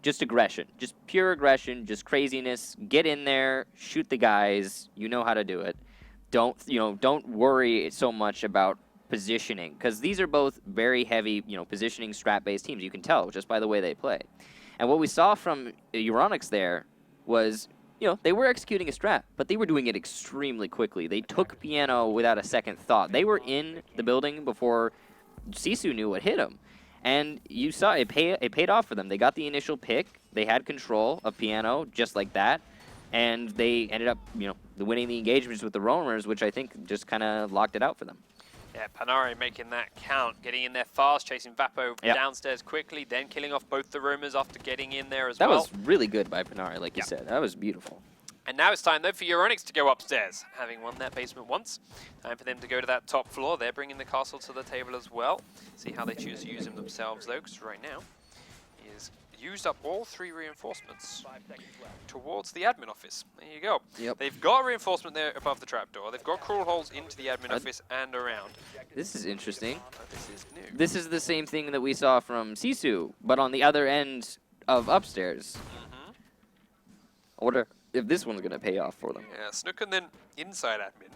just aggression. Just pure aggression, just craziness. Get in there, shoot the guys. You know how to do it. Don't worry so much about positioning, because these are both very heavy, positioning strat-based teams. You can tell just by the way they play. And what we saw from Euronics there was, they were executing a strat, but they were doing it extremely quickly. They took Piano without a second thought. They were in the building before Sisu knew what hit him. And you saw it paid off for them. They got the initial pick. They had control of Piano just like that. And they ended up, winning the engagements with the roamers, which I think just kind of locked it out for them. Yeah, Panari making that count, getting in there fast, chasing Vapo downstairs quickly, then killing off both the roamers after getting in there as well. That was really good by Panari, like you said. That was beautiful. And now it's time, though, for Euronics to go upstairs. Having won that basement once, time for them to go to that top floor. They're bringing the castle to the table as well. See how they choose to use them themselves, though, because right now is used up all 3 reinforcements towards the admin office. There you go. Yep. They've got reinforcement there above the trapdoor. They've got crawl holes into the admin office and around. This is interesting. This is new. This is the same thing that we saw from Sisu, but on the other end of upstairs. I wonder if this one's going to pay off for them. Yeah, Snook and then inside admin.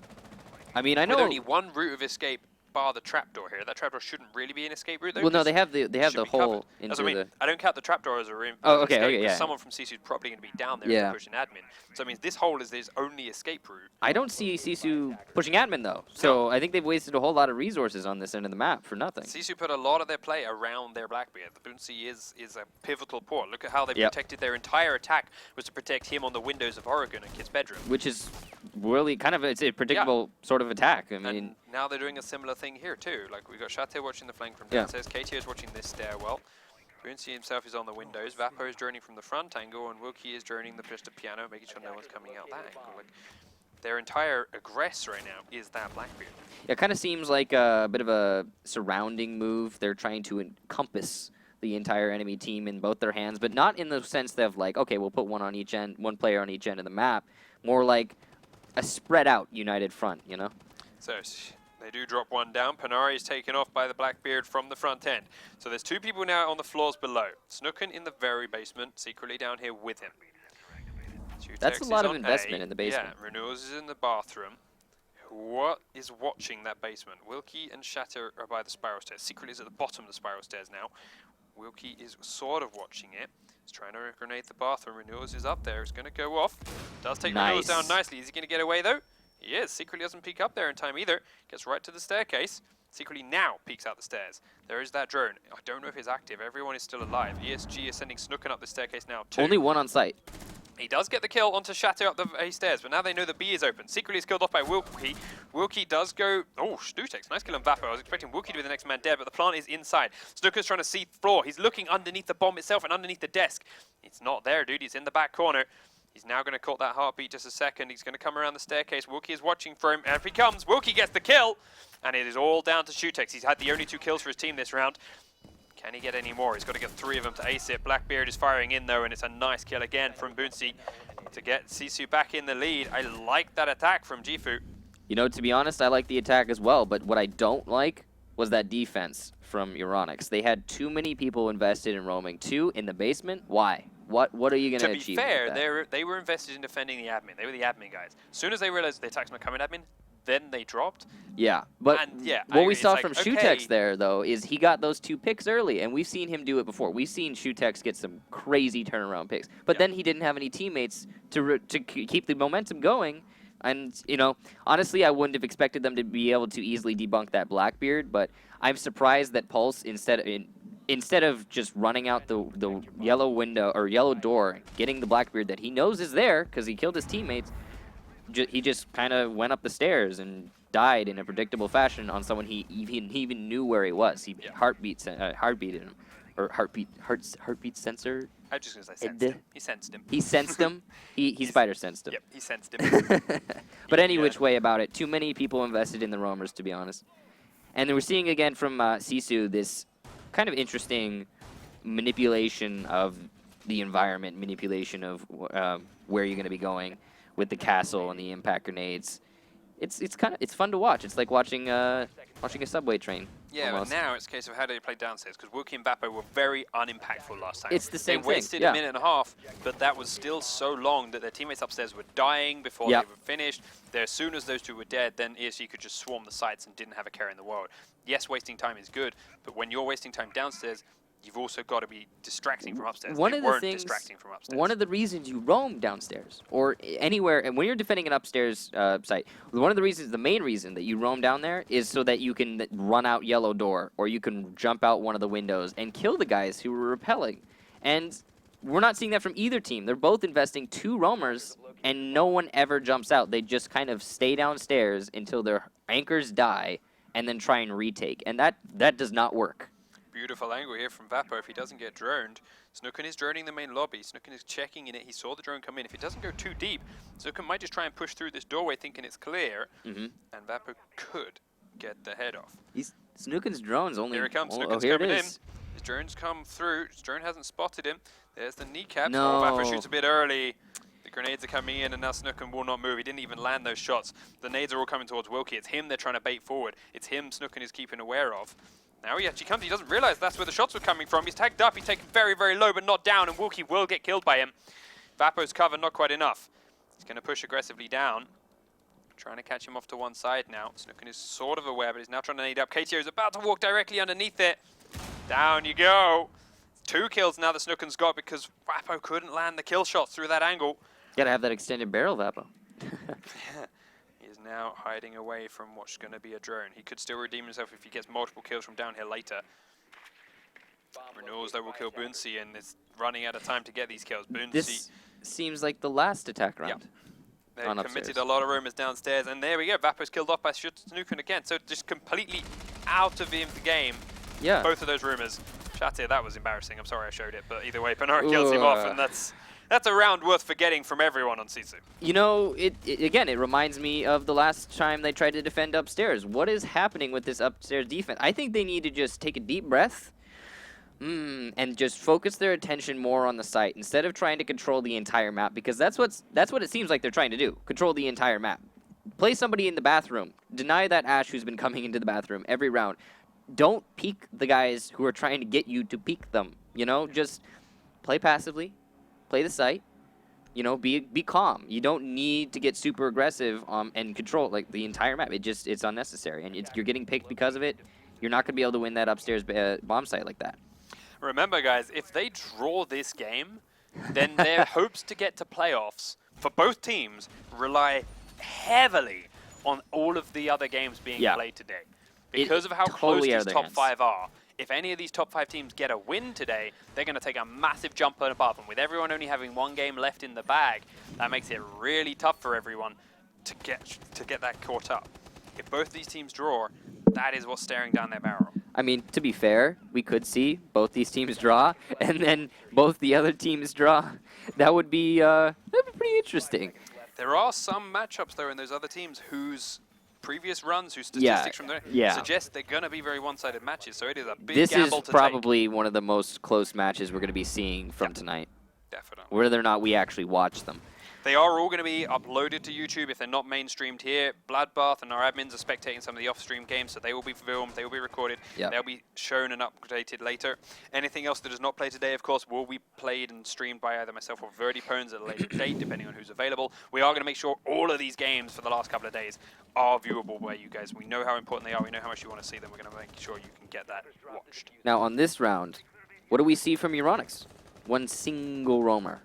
I mean, I know with only one route of escape, bar the trapdoor here. That trapdoor shouldn't really be an escape route, though. Well, no, they have the hole into That's what I mean. I don't count the trapdoor as a room. Oh, okay, yeah. Someone from Sisu is probably going to be down there if they're pushing admin. So it means this hole is his only escape route. I don't see Sisu pushing admin, though. So I think they've wasted a whole lot of resources on this end of the map for nothing. Sisu put a lot of their play around their Blackbeard. The Boonsea is a pivotal port. Look at how they protected their entire attack was to protect him on the windows of Oregon and Kid's bedroom. Which is really kind of it's a predictable sort of attack. I mean, and now they're doing a similar thing here too. Like we've got Chateau watching the flank from downstairs. KTO is watching this stairwell. Boonsea himself is on the windows. Vapo is journeying from the front angle, and Wilkie is journeying the just piano, making sure no one's coming out that angle. Like their entire aggress right now is that Blackbeard. It kind of seems like a bit of a surrounding move. They're trying to encompass the entire enemy team in both their hands, but not in the sense of like, okay, we'll put one on each end, one player on each end of the map. More like a spread out united front, So they do drop one down. Panari is taken off by the Blackbeard from the front end. So there's 2 people now on the floors below. Snooken in the very basement, secretly down here with him. That's a lot of investment in the basement. Yeah, Renewals is in the bathroom. What is watching that basement? Wilkie and Shatter are by the spiral stairs. Secretly is at the bottom of the spiral stairs now. Wilkie is sort of watching it. He's trying to grenade the bathroom. Renewals is up there. It's going to go off. Does take Renewals down nicely. Is he going to get away, though? He is. Secretly doesn't peek up there in time either. Gets right to the staircase. Secretly now peeks out the stairs. There is that drone. I don't know if it's active. Everyone is still alive. ESG is sending Snooken up the staircase now, too. Only one on site. He does get the kill onto Shatter up the A stairs, but now they know the B is open. Secretly is killed off by Wilkie. Wilkie does go... Oh, Stutex. Nice kill on Vapo. I was expecting Wilkie to be the next man dead, but the plant is inside. Snooker's trying to see floor. He's looking underneath the bomb itself and underneath the desk. It's not there, dude. He's in the back corner. He's now going to caught that heartbeat just a second. He's going to come around the staircase. Wilkie is watching for him. And if he comes, Wilkie gets the kill. And it is all down to Stutex. He's had the only 2 kills for his team this round. Can he get any more? He's got to get 3 of them to ace it. Blackbeard is firing in, though, and it's a nice kill again from Boonsea to get Sisu back in the lead. I like that attack from GiFu. To be honest, I like the attack as well, but what I don't like was that defense from Euronics. They had too many people invested in roaming. 2 in the basement? Why? What are you going to achieve? To be fair, they were invested in defending the admin. They were the admin guys. As soon as they realized the attack's not coming admin, then they dropped. Yeah, but what we saw from okay. Shutex there, though, is he got those 2 picks early, and we've seen him do it before. We've seen Shutex get some crazy turnaround picks, but then he didn't have any teammates to keep the momentum going. And, honestly, I wouldn't have expected them to be able to easily debunk that Blackbeard, but I'm surprised that Pulse, instead of just running out the yellow window or yellow door, getting the Blackbeard that he knows is there because he killed his teammates, he just kind of went up the stairs and died in a predictable fashion on someone he even knew where he was. He heartbeated him, or heartbeat sensor. I was just gonna say sensed him. He sensed him. He sensed him. He spider sensed him. Yep, he sensed him. But any which way about it, too many people invested in the roamers, to be honest. And then we're seeing again from Sisu this kind of interesting manipulation of the environment, manipulation of where you're going to be going with the castle and the impact grenades. It's fun to watch. It's like watching a subway train. Yeah, almost. But now it's a case of how do they play downstairs, because Wilkie and Bappo were very unimpactful last time. It's the same thing. They wasted a minute and a half, but that was still so long that their teammates upstairs were dying before they were finished. As soon as those two were dead, then ESG could just swarm the sites and didn't have a care in the world. Yes, wasting time is good, but when you're wasting time downstairs, you've also got to be distracting from upstairs. One of the reasons you roam downstairs or anywhere, and when you're defending an upstairs site, one of the main reason that you roam down there is so that you can run out yellow door, or you can jump out one of the windows and kill the guys who were repelling. And we're not seeing that from either team. They're both investing 2 roamers, and no one ever jumps out. They just kind of stay downstairs until their anchors die, and then try and retake. And that does not work. Beautiful angle here from Vapo. If he doesn't get droned, Snooken is droning the main lobby. Snooken is checking in it. He saw the drone come in. If it doesn't go too deep, Snooken might just try and push through this doorway thinking it's clear, and Vapo could get the head off. Snooken's drone's only... Here it comes. Snooken's coming in. His drone's come through. His drone hasn't spotted him. There's the kneecaps. No. Oh, Vapo shoots a bit early. The grenades are coming in, and now Snooken will not move. He didn't even land those shots. The nades are all coming towards Wilkie. It's him they're trying to bait forward. It's him Snooken is keeping aware of. Now he actually comes. He doesn't realize that's where the shots were coming from. He's tagged up. He's taken very, very low, but not down, and Wilkie will get killed by him. Vapo's cover, not quite enough. He's going to push aggressively down. Trying to catch him off to one side now. Snooken is sort of aware, but he's now trying to nade up. KTO is about to walk directly underneath it. Down you go. 2 kills now that Snooken's got because Vapo couldn't land the kill shots through that angle. Gotta have that extended barrel, Vapo. He is now hiding away from what's going to be a drone. He could still redeem himself if he gets multiple kills from down here later. Renewals, though, will kill Boonsey, and it's running out of time to get these kills. Boonsey. This seems like the last attack round. They committed a lot of roamers downstairs, and there we go. Vapo's killed off by Snooken again, so just completely out of the game. Yeah. Both of those roomers. Shatir, that was embarrassing. I'm sorry I showed it, but either way, Panara kills him off, and that's a round worth forgetting from everyone on Sisu. You know, again, it reminds me of the last time they tried to defend upstairs. What is happening with this upstairs defense? I think they need to just take a deep breath and just focus their attention more on the site instead of trying to control the entire map, because that's what it seems like they're trying to do, control the entire map. Play somebody in the bathroom. Deny that Ash who's been coming into the bathroom every round. Don't peek the guys who are trying to get you to peek them. You know, just play passively. Play the site, you know, be calm. You don't need to get super aggressive and control like the entire map. It's unnecessary, and you're getting picked because of it. You're not going to be able to win that upstairs bomb site like that. Remember, guys, if they draw this game, then their hopes to get to playoffs for both teams rely heavily on all of the other games being played today. Because of how close these top 5 are. If any of these top 5 teams get a win today, they're going to take a massive jump above. And with everyone only having 1 game left in the bag, that makes it really tough for everyone to get that caught up. If both these teams draw, that is what's staring down their barrel. I mean, to be fair, we could see both these teams draw, and then both the other teams draw. That would be pretty interesting. There are some matchups, though, in those other teams whose previous runs, whose statistics from there suggest they're going to be very one-sided matches. So it is a big gamble to take. This is probably one of the most close matches we're going to be seeing from tonight. Definitely. Whether or not we actually watch them. They are all going to be uploaded to YouTube if they're not mainstreamed here. Bloodbath and our admins are spectating some of the off-stream games, so they will be filmed, they will be recorded, they'll be shown and updated later. Anything else that is not played today, of course, will be played and streamed by either myself or Verdipones at a later date, depending on who's available. We are going to make sure all of these games for the last couple of days are viewable by you guys. We know how important they are, we know how much you want to see them, we're going to make sure you can get that watched. Now, on this round, what do we see from Euronics? 1 single roamer.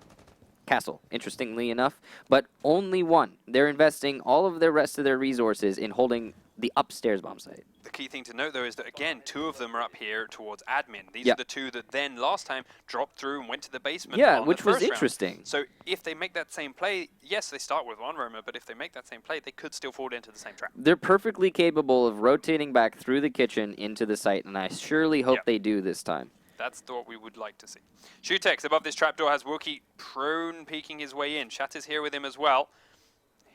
castle, interestingly enough, but only one. They're investing all of the rest of their resources in holding the upstairs bomb site. The key thing to note, though, is that, again, 2 of them are up here towards admin. These Yeah. are the 2 that then last time dropped through and went to the basement. Yeah, on which the was first round. interesting. So if they make that same play, yes, they start with 1 roamer, but if they make that same play, they could still fall into the same trap. They're perfectly capable of rotating back through the kitchen into the site, and I surely hope they do this time. That's what we would like to see. Shutex above this trapdoor has Wilkie prone peeking his way in. Shatter's here with him as well.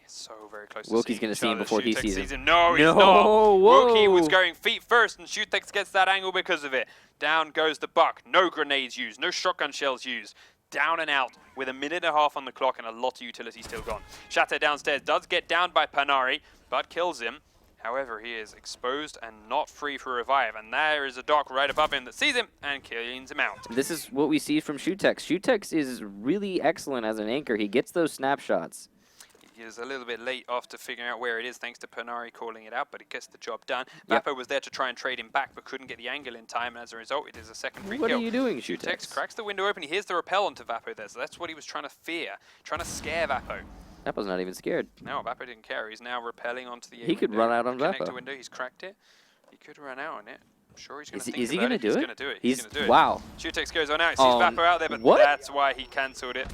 He's so very close to Wilkie's going to see him before he sees him. No, he's not. Whoa. Wilkie was going feet first, and Shutex gets that angle because of it. Down goes the buck. No grenades used. No shotgun shells used. Down and out with a minute and a half on the clock and a lot of utility still gone. Shatter downstairs does get down by Panari, but kills him. However, he is exposed and not free for revive, and there is a Doc right above him that sees him and cleans him out. This is what we see from Shutex. Shutex is really excellent as an anchor. He gets those snapshots. He is a little bit late after figuring out where it is, thanks to Panari calling it out, but he gets the job done. Yep. Vapo was there to try and trade him back, but couldn't get the angle in time, and as a result, it is a second free What kill. are you doing, Shutex? Shutex cracks the window open. He hears the rappel onto Vapo there, so that's what he was trying to fear, trying to scare Vapo. Vapo's not even scared. No, Vapo didn't care. He's now rappelling onto the He could run out on connector Vapo. window. He's cracked it. He could run out on it. I'm sure he's going to think Is he about going to do it? He's going to do it. He's going to do it. Wow. Shutex goes on out. Sees Vapo out there, but what? that's why he cancelled it.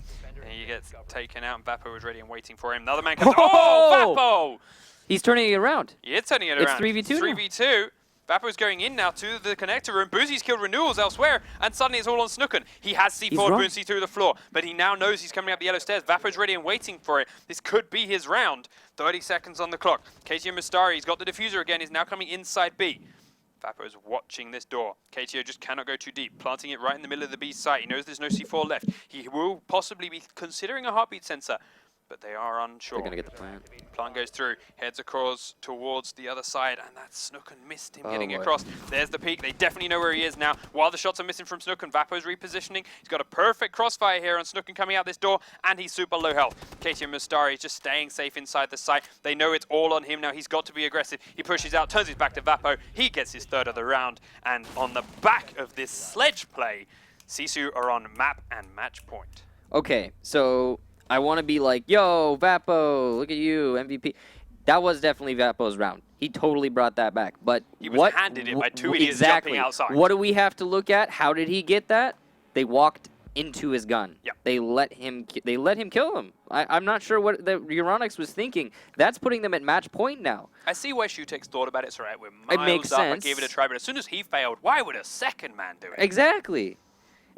And he gets taken out, and Vapo was ready and waiting for him. Another man comes. Oh, Vapo! He's turning it around. He is turning it It's around. 3v2 now. 3v2. Vapo's going in now to the connector room. Boozy's killed renewals elsewhere, and suddenly it's all on Snooken. He has C4 Boozy through the floor, but he now knows he's coming up the yellow stairs. Vapo's ready and waiting for it. This could be his round. 30 seconds on the clock. KTO Mustari, he's got the diffuser again. He's now coming inside B. Vapo's watching this door. KTO just cannot go too deep, planting it right in the middle of the B site. He knows there's no C4 left. He will possibly be considering a heartbeat sensor, but they are unsure. They're going to get the plant. Plant goes through, heads across towards the other side, and that Snooken missed him getting boy. across. There's the peak. They definitely know where he is now. While the shots are missing from Snooken, Vapo's repositioning. He's got a perfect crossfire here on Snooken coming out this door, and he's super low health. KTM Mustari is just staying safe inside the site. They know it's all on him now. He's got to be aggressive. He pushes out, turns his back to Vapo. He gets his third of the round, and on the back of this sledge play, Sisu are on map and match point. Okay, so I want to be like, yo, Vapo, look at you, MVP. That was definitely Vapo's round. He totally brought that back. But He was handed it by 2 idiots exactly jumping outside. What do we have to look at? How did he get that? They walked into his gun. Yep. They let him kill him. I'm not sure what the Euronics was thinking. That's putting them at match point now. I see why Shutex thought about it. It's all right, we're It miles makes up. sense. I gave it a try, but as soon as he failed, why would a second man do it? Exactly.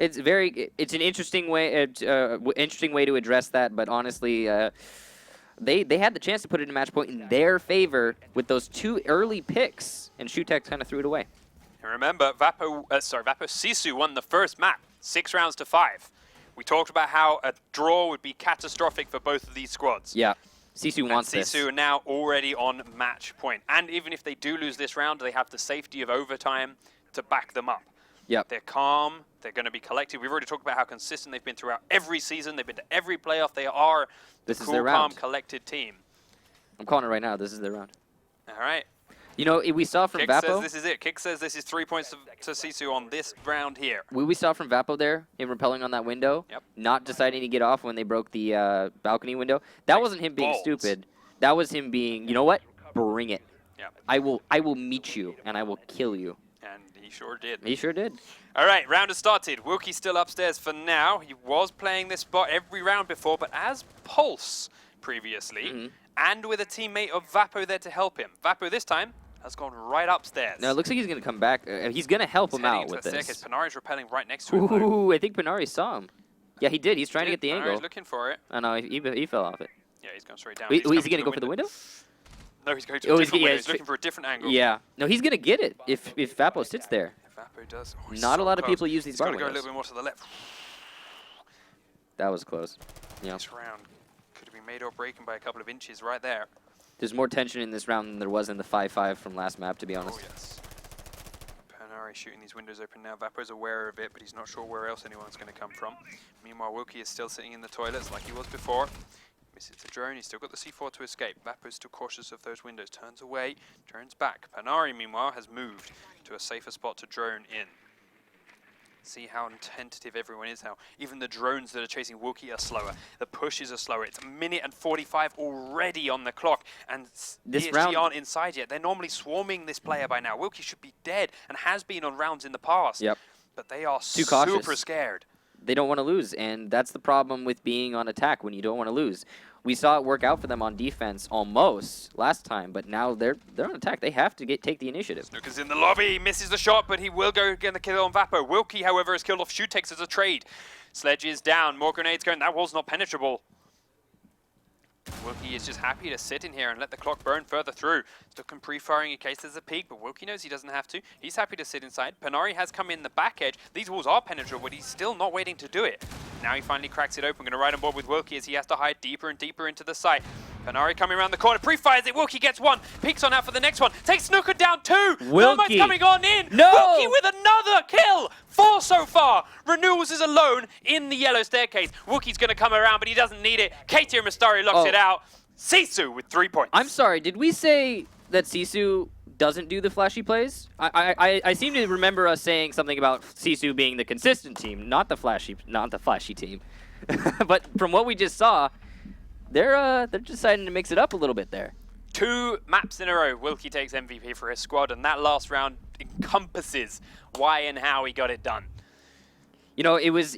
It's an interesting way to address that, but honestly, they had the chance to put it in match point in their favor with those 2 early picks, and Shutex kind of threw it away. And remember, Vapo Sisu won the first map, 6 rounds to 5. We talked about how a draw would be catastrophic for both of these squads. Yeah, Sisu wants this. Sisu are now already on match point, and even if they do lose this round, they have the safety of overtime to back them up. Yep. They're calm. They're going to be collected. We've already talked about how consistent they've been throughout every season. They've been to every playoff. They are the This is cool, their calm, round. collected team. I'm calling it right now. This is their round. All right. You know, we saw from Kick Vapo. says this is it. Kick says this is 3 points to Sisu on this round here. We saw from Vapo there, him repelling on that window, Yep. not deciding to get off when they broke the balcony window. That wasn't him being Balls. stupid. That was him being, you know what? Bring it. Yep. I will meet you, and I will kill you. And he sure did. He sure did. All right, round has started. Wilkie's still upstairs for now. He was playing this spot every round before, but as Pulse previously, and with a teammate of Vapo there to help him. Vapo this time has gone right upstairs. No, it looks like he's going to come back. He's going to help him out with this. Because Panari's rappelling right next to him. though. Ooh, I think Panari saw him. Yeah, he did. He's trying to get the angle. Panari's looking for it. Oh, no, he fell off it. Yeah, he's going straight down. Wait, is he coming going to go for the window? No, he's going to Oh, a he's different yeah, window. he's He's looking for a different angle. Yeah. No, he's going to get it if Vapo sits there. Vapo does. Oh, he's Not so a lot of close. people use these He's bar got to go a windows. little bit more to the left. That was close. Yeah. This round could have been made or broken by a couple of inches right there. There's more tension in this round than there was in the 5-5 from last map, to be honest. Oh, yes. Panari shooting these windows open now. Vapo's aware of it, but he's not sure where else anyone's going to come from. Meanwhile, Wilkie is still sitting in the toilets like he was before. Misses the drone. He's still got the C4 to escape. Vapo's still cautious of those windows. Turns away, turns back. Panari, meanwhile, has moved to a safer spot to drone in. See how tentative everyone is now. Even the drones that are chasing Wookie are slower. The pushes are slower. It's 1:45 already on the clock, and This ESG round aren't inside yet. They're normally swarming this player by now. Wilkie should be dead and has been on rounds in the past. Yep. But they are Too super cautious. scared. They don't want to lose, and that's the problem with being on attack when you don't want to lose. We saw it work out for them on defense almost last time, but now they're on attack. They have to take the initiative. Snooker's in the lobby, misses the shot, but he will go get the kill on Vapo. Wilkie, however, has killed off Shutex as a trade. Sledge is down, more grenades going. That wall's not penetrable. Wilkie is just happy to sit in here and let the clock burn further through. Stucken pre-firing in case there's a peek, but Wilkie knows he doesn't have to. He's happy to sit inside. Panari has come in the back edge. These walls are penetrable, but he's still not waiting to do it. Now he finally cracks it open. Going to ride on board with Wilkie as he has to hide deeper and deeper into the site. Panari coming around the corner, pre-fires it. Wilkie gets one, peeks on out for the next one. Takes Snooker down two. Wilkie coming on in. No! Wilkie with another kill. 4 so far. Renewals is alone in the yellow staircase. Wilkie's going to come around, but he doesn't need it. Katie Mastari locks it out. Sisu with 3 points. I'm sorry, did we say that Sisu doesn't do the flashy plays? I seem to remember us saying something about Sisu being the consistent team, not the flashy team. But from what we just saw, they're deciding to mix it up a little bit there. 2 maps in a row. Wilkie takes MVP for his squad, and that last round encompasses why and how he got it done. You know, it was